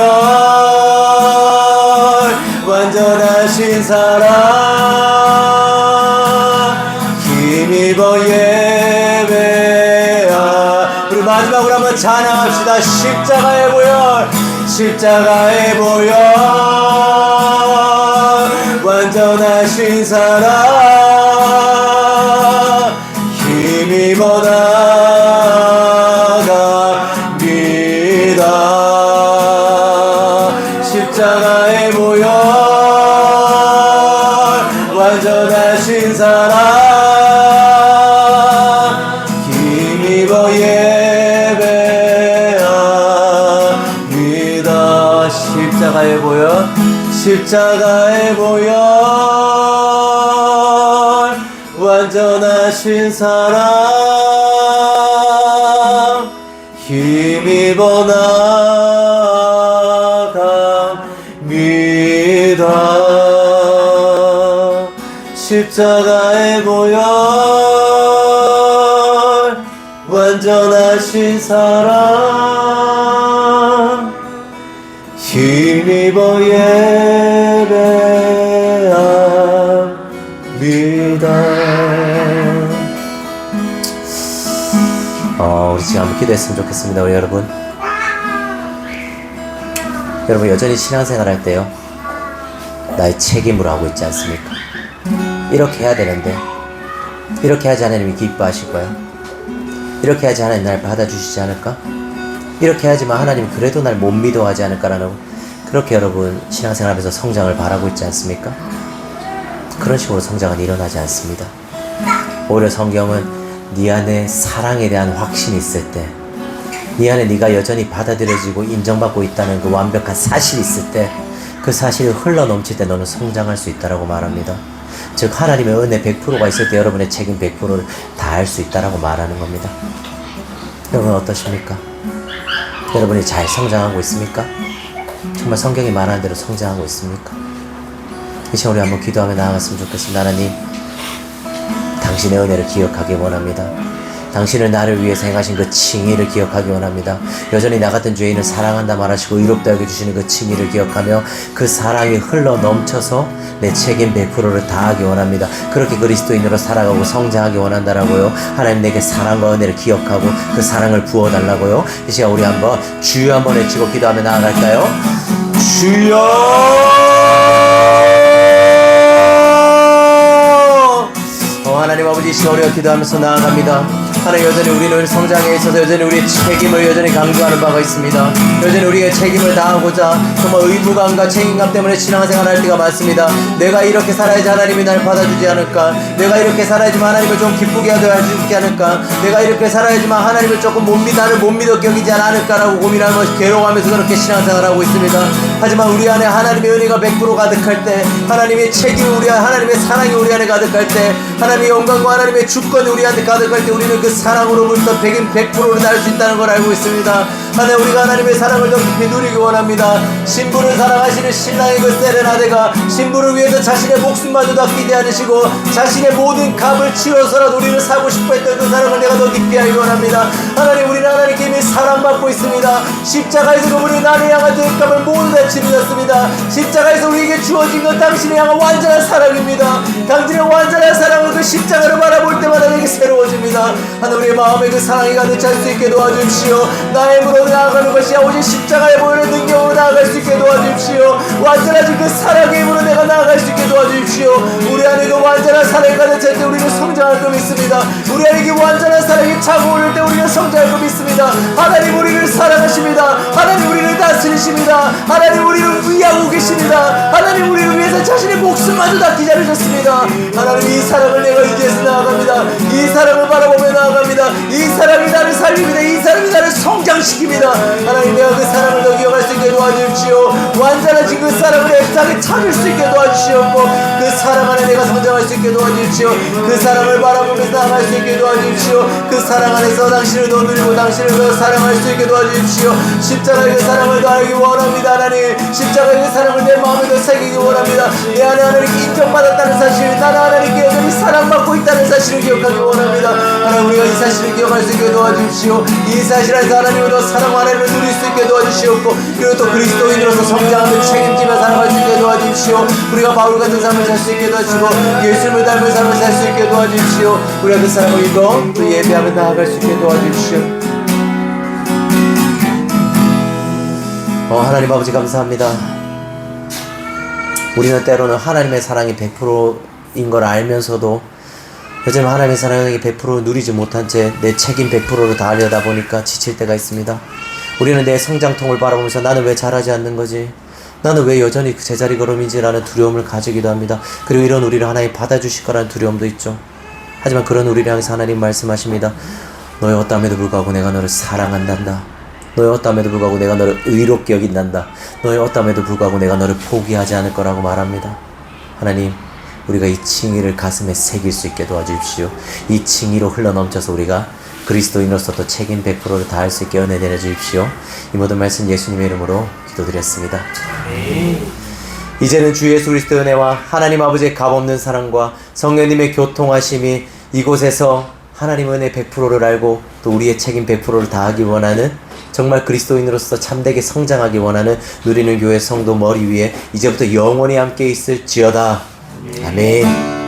완전하신 사랑 힘입어 예배하 우리 마지막으로 한번 찬양합시다. 십자가의 보혈 십자가의 보혈 완전하신 사랑 힘입어 나갑니다. 십자가의 보혈 완전하신 사랑 힘입어 예배합니다. 십자가의 보혈 십자가의 보혈 완전하신 사랑 힘입어 나갑니다. 십자가의 보혈 완전하신 사랑 힘입어 예배합니다. 우리 지금 한번 기도했으면 좋겠습니다. 우리 여러분 여전히 신앙생활 할 때요 나의 책임으로 하고 있지 않습니까? 이렇게 해야 되는데 이렇게 하지 하나님이 기뻐하실 거야. 이렇게 하지 하나님 날 받아주시지 않을까? 이렇게 하지만 하나님 그래도 날 못 믿어하지 않을까라는 그렇게 여러분 신앙생활하면서 성장을 바라고 있지 않습니까? 그런 식으로 성장은 일어나지 않습니다. 오히려 성경은 네 안에 사랑에 대한 확신이 있을 때 네 안에 네가 여전히 받아들여지고 인정받고 있다는 그 완벽한 사실이 있을 때 그 사실이 흘러넘칠 때 너는 성장할 수 있다라고 말합니다. 즉 하나님의 은혜 100%가 있을 때 여러분의 책임 100%를 다할 수 있다라고 말하는 겁니다. 여러분 어떠십니까? 여러분이 잘 성장하고 있습니까? 정말 성경이 말하는 대로 성장하고 있습니까? 이 시간 우리 한번 기도하며 나아갔으면 좋겠습니다. 하나님 당신의 은혜를 기억하기 원합니다. 당신을 나를 위해서 행하신 그 칭의를 기억하기 원합니다. 여전히 나 같은 죄인을 사랑한다 말하시고 의롭다 여겨주시는 그 칭의를 기억하며 그 사랑이 흘러 넘쳐서 내 책임 100%를 다하기 원합니다. 그렇게 그리스도인으로 살아가고 성장하기 원한다라고요. 하나님 내게 사랑과 은혜를 기억하고 그 사랑을 부어달라고요. 이 시간 우리 한번 주여 한번 외치고 기도하며 나아갈까요? 주여! 하나님 아버지 시간 우리가 기도하면서 나아갑니다. 하나님 여전히 우리는 성장에 있어서 여전히 우리의 책임을 여전히 강조하는 바가 있습니다. 여전히 우리의 책임을 다하고자 정말 의무감과 책임감 때문에 신앙생활을 할 때가 많습니다. 내가 이렇게 살아야지 하나님이 날 받아주지 않을까? 내가 이렇게 살아야지만 하나님을 좀 기쁘게 하게 해주지 않을까? 내가 이렇게 살아야지만 하나님을 조금 나를 못 믿어 격이지 않을까라고 고민하면서 괴로워하면서 그렇게 신앙생활을 하고 있습니다. 하지만 우리 안에 하나님의 은혜가 100% 가득할 때, 하나님의 책임이 하나님의 사랑이 우리 안에 가득할 때, 하나님의 영광과 하나님의 주권이 우리한테 가득할 때 우리는 그 사랑으로부터 100%를 날 수 있다는 걸 알고 있습니다. 하나님, 우리가 하나님의 사랑을 더 깊이 누리기 원합니다. 신부를 사랑하시는 신랑의 그 세레나데가 신부를 위해서 자신의 목숨마저도 아끼지 않으시고 자신의 모든 값을 치러서라도 우리를 사고 싶어 했던 그 사랑을 내가 더 깊이 알기 원합니다. 하나님, 우리는 하나님께 이미 사랑받고 있습니다. 십자가에서 그분이 나를 향한 대값을 모두 다 치르셨습니다. 십자가에서 우리에게 주어진 건 당신의 향한 완전한 사랑입니다. 당신의 완전한 사랑을 그 십자가를 바라볼 때마다 내게 새로워집니다. 하나님, 우리의 마음에 그 사랑이 가득 찰 수 있게 도와주십시오. 나의 힘으로 나아가는 것이 오직 십자가에 보이는 능력으로 나아갈 수 있게 도와주십시오. 완전하신 그 사랑의 힘으로 내가 나아갈 수 있게 도와주십시오. 우리 안에 그 완전한 사랑이 가득 찰 때 우리는 성장할 것 믿습니다. 우리 안에 그 완전한 사랑이 차고 오를 때 우리는 성장할 것 믿습니다. 하나님, 우리를 사랑하십니다. 하나님, 우리를 다스리십니다. 하나님, 우리를 위하고 계십니다. 하나님, 우리를 위해서 자신의 목숨마저 아끼지 않으셨습니다. 하나님, 이 사랑을 내가 이제서 나아갑니다. 이 사랑을 바라보며 나아갑니다. 이 사랑이 나를 살립니다. 이 사랑이 나를 성장시킵니다. 하나님, 내가 그 사랑을 더 기억할 수 있게 도와주십시오. 완전하신 그 사랑을 애타게 찾을 수 있게 도와주시옵고 그 사랑 안에 내가 성장할 수 있게 도와주십시오. 그 사랑을 바라보면서 나아갈 수 있게 도와주십시오. 그 사랑 안에서 당신을 더 누리고 당신을 더 사랑할 수 있게 도와주십시오. 십자가의 그 사랑을 더 알기 원합니다. 하나님, 십자가의 그 사랑을 내 마음에 더 새기기 원합니다. 내 안에 하나님께 인정받았다는 사실, 나는 하나님께 여전히 사랑받고 있다는 사실을 기억하기 원합니다. 하나님, 우리가 이 사실을 기억할 수 있게 도와주십시오. 이 사실 안에서 하나님을 더 사랑 하나님을 누릴 수 있게 도와주시옵고 그리고 또 그리스도인으로서 성장하며 책임지며 살아갈 수 있게 도와주십시오. 우리가 바울 같은 삶을 살 수 있게 도와주시고 예수님을 닮은 삶을 살 수 있게 도와주십시오. 우리가 그 사랑을 읽어 또 예배하며 나아갈 수 있게 도와주십시오. 하나님 아버지, 감사합니다. 우리는 때로는 하나님의 사랑이 100%인 걸 알면서도 여전히 하나님의 사랑이 100% 누리지 못한 채 내 책임 100%를 다하려다 보니까 지칠 때가 있습니다. 우리는 내 성장통을 바라보면서 나는 왜 잘하지 않는 거지? 나는 왜 여전히 그 제자리 걸음인지라는 두려움을 가지기도 합니다. 그리고 이런 우리를 하나님 받아주실 거라는 두려움도 있죠. 하지만 그런 우리를 향해서 하나님 말씀하십니다. 너의 어떠함에도 불구하고 내가 너를 사랑한단다. 너의 어떠함에도 불구하고 내가 너를 의롭게 여긴단다. 너의 어떠함에도 불구하고 내가 너를 포기하지 않을 거라고 말합니다. 하나님, 우리가 이 칭의를 가슴에 새길 수 있게 도와주십시오. 이 칭의로 흘러넘쳐서 우리가 그리스도인으로서 또 책임 100%를 다할 수 있게 은혜 내려주십시오. 이 모든 말씀 예수님의 이름으로 기도드렸습니다. 이제는 주 예수 그리스도의 은혜와 하나님 아버지의 값없는 사랑과 성령님의 교통하심이 이곳에서 하나님 은혜 100%를 알고 또 우리의 책임 100%를 다하기 원하는 정말 그리스도인으로서 참되게 성장하기 원하는 누리는 교회 성도 머리 위에 이제부터 영원히 함께 있을지어다. 아멘.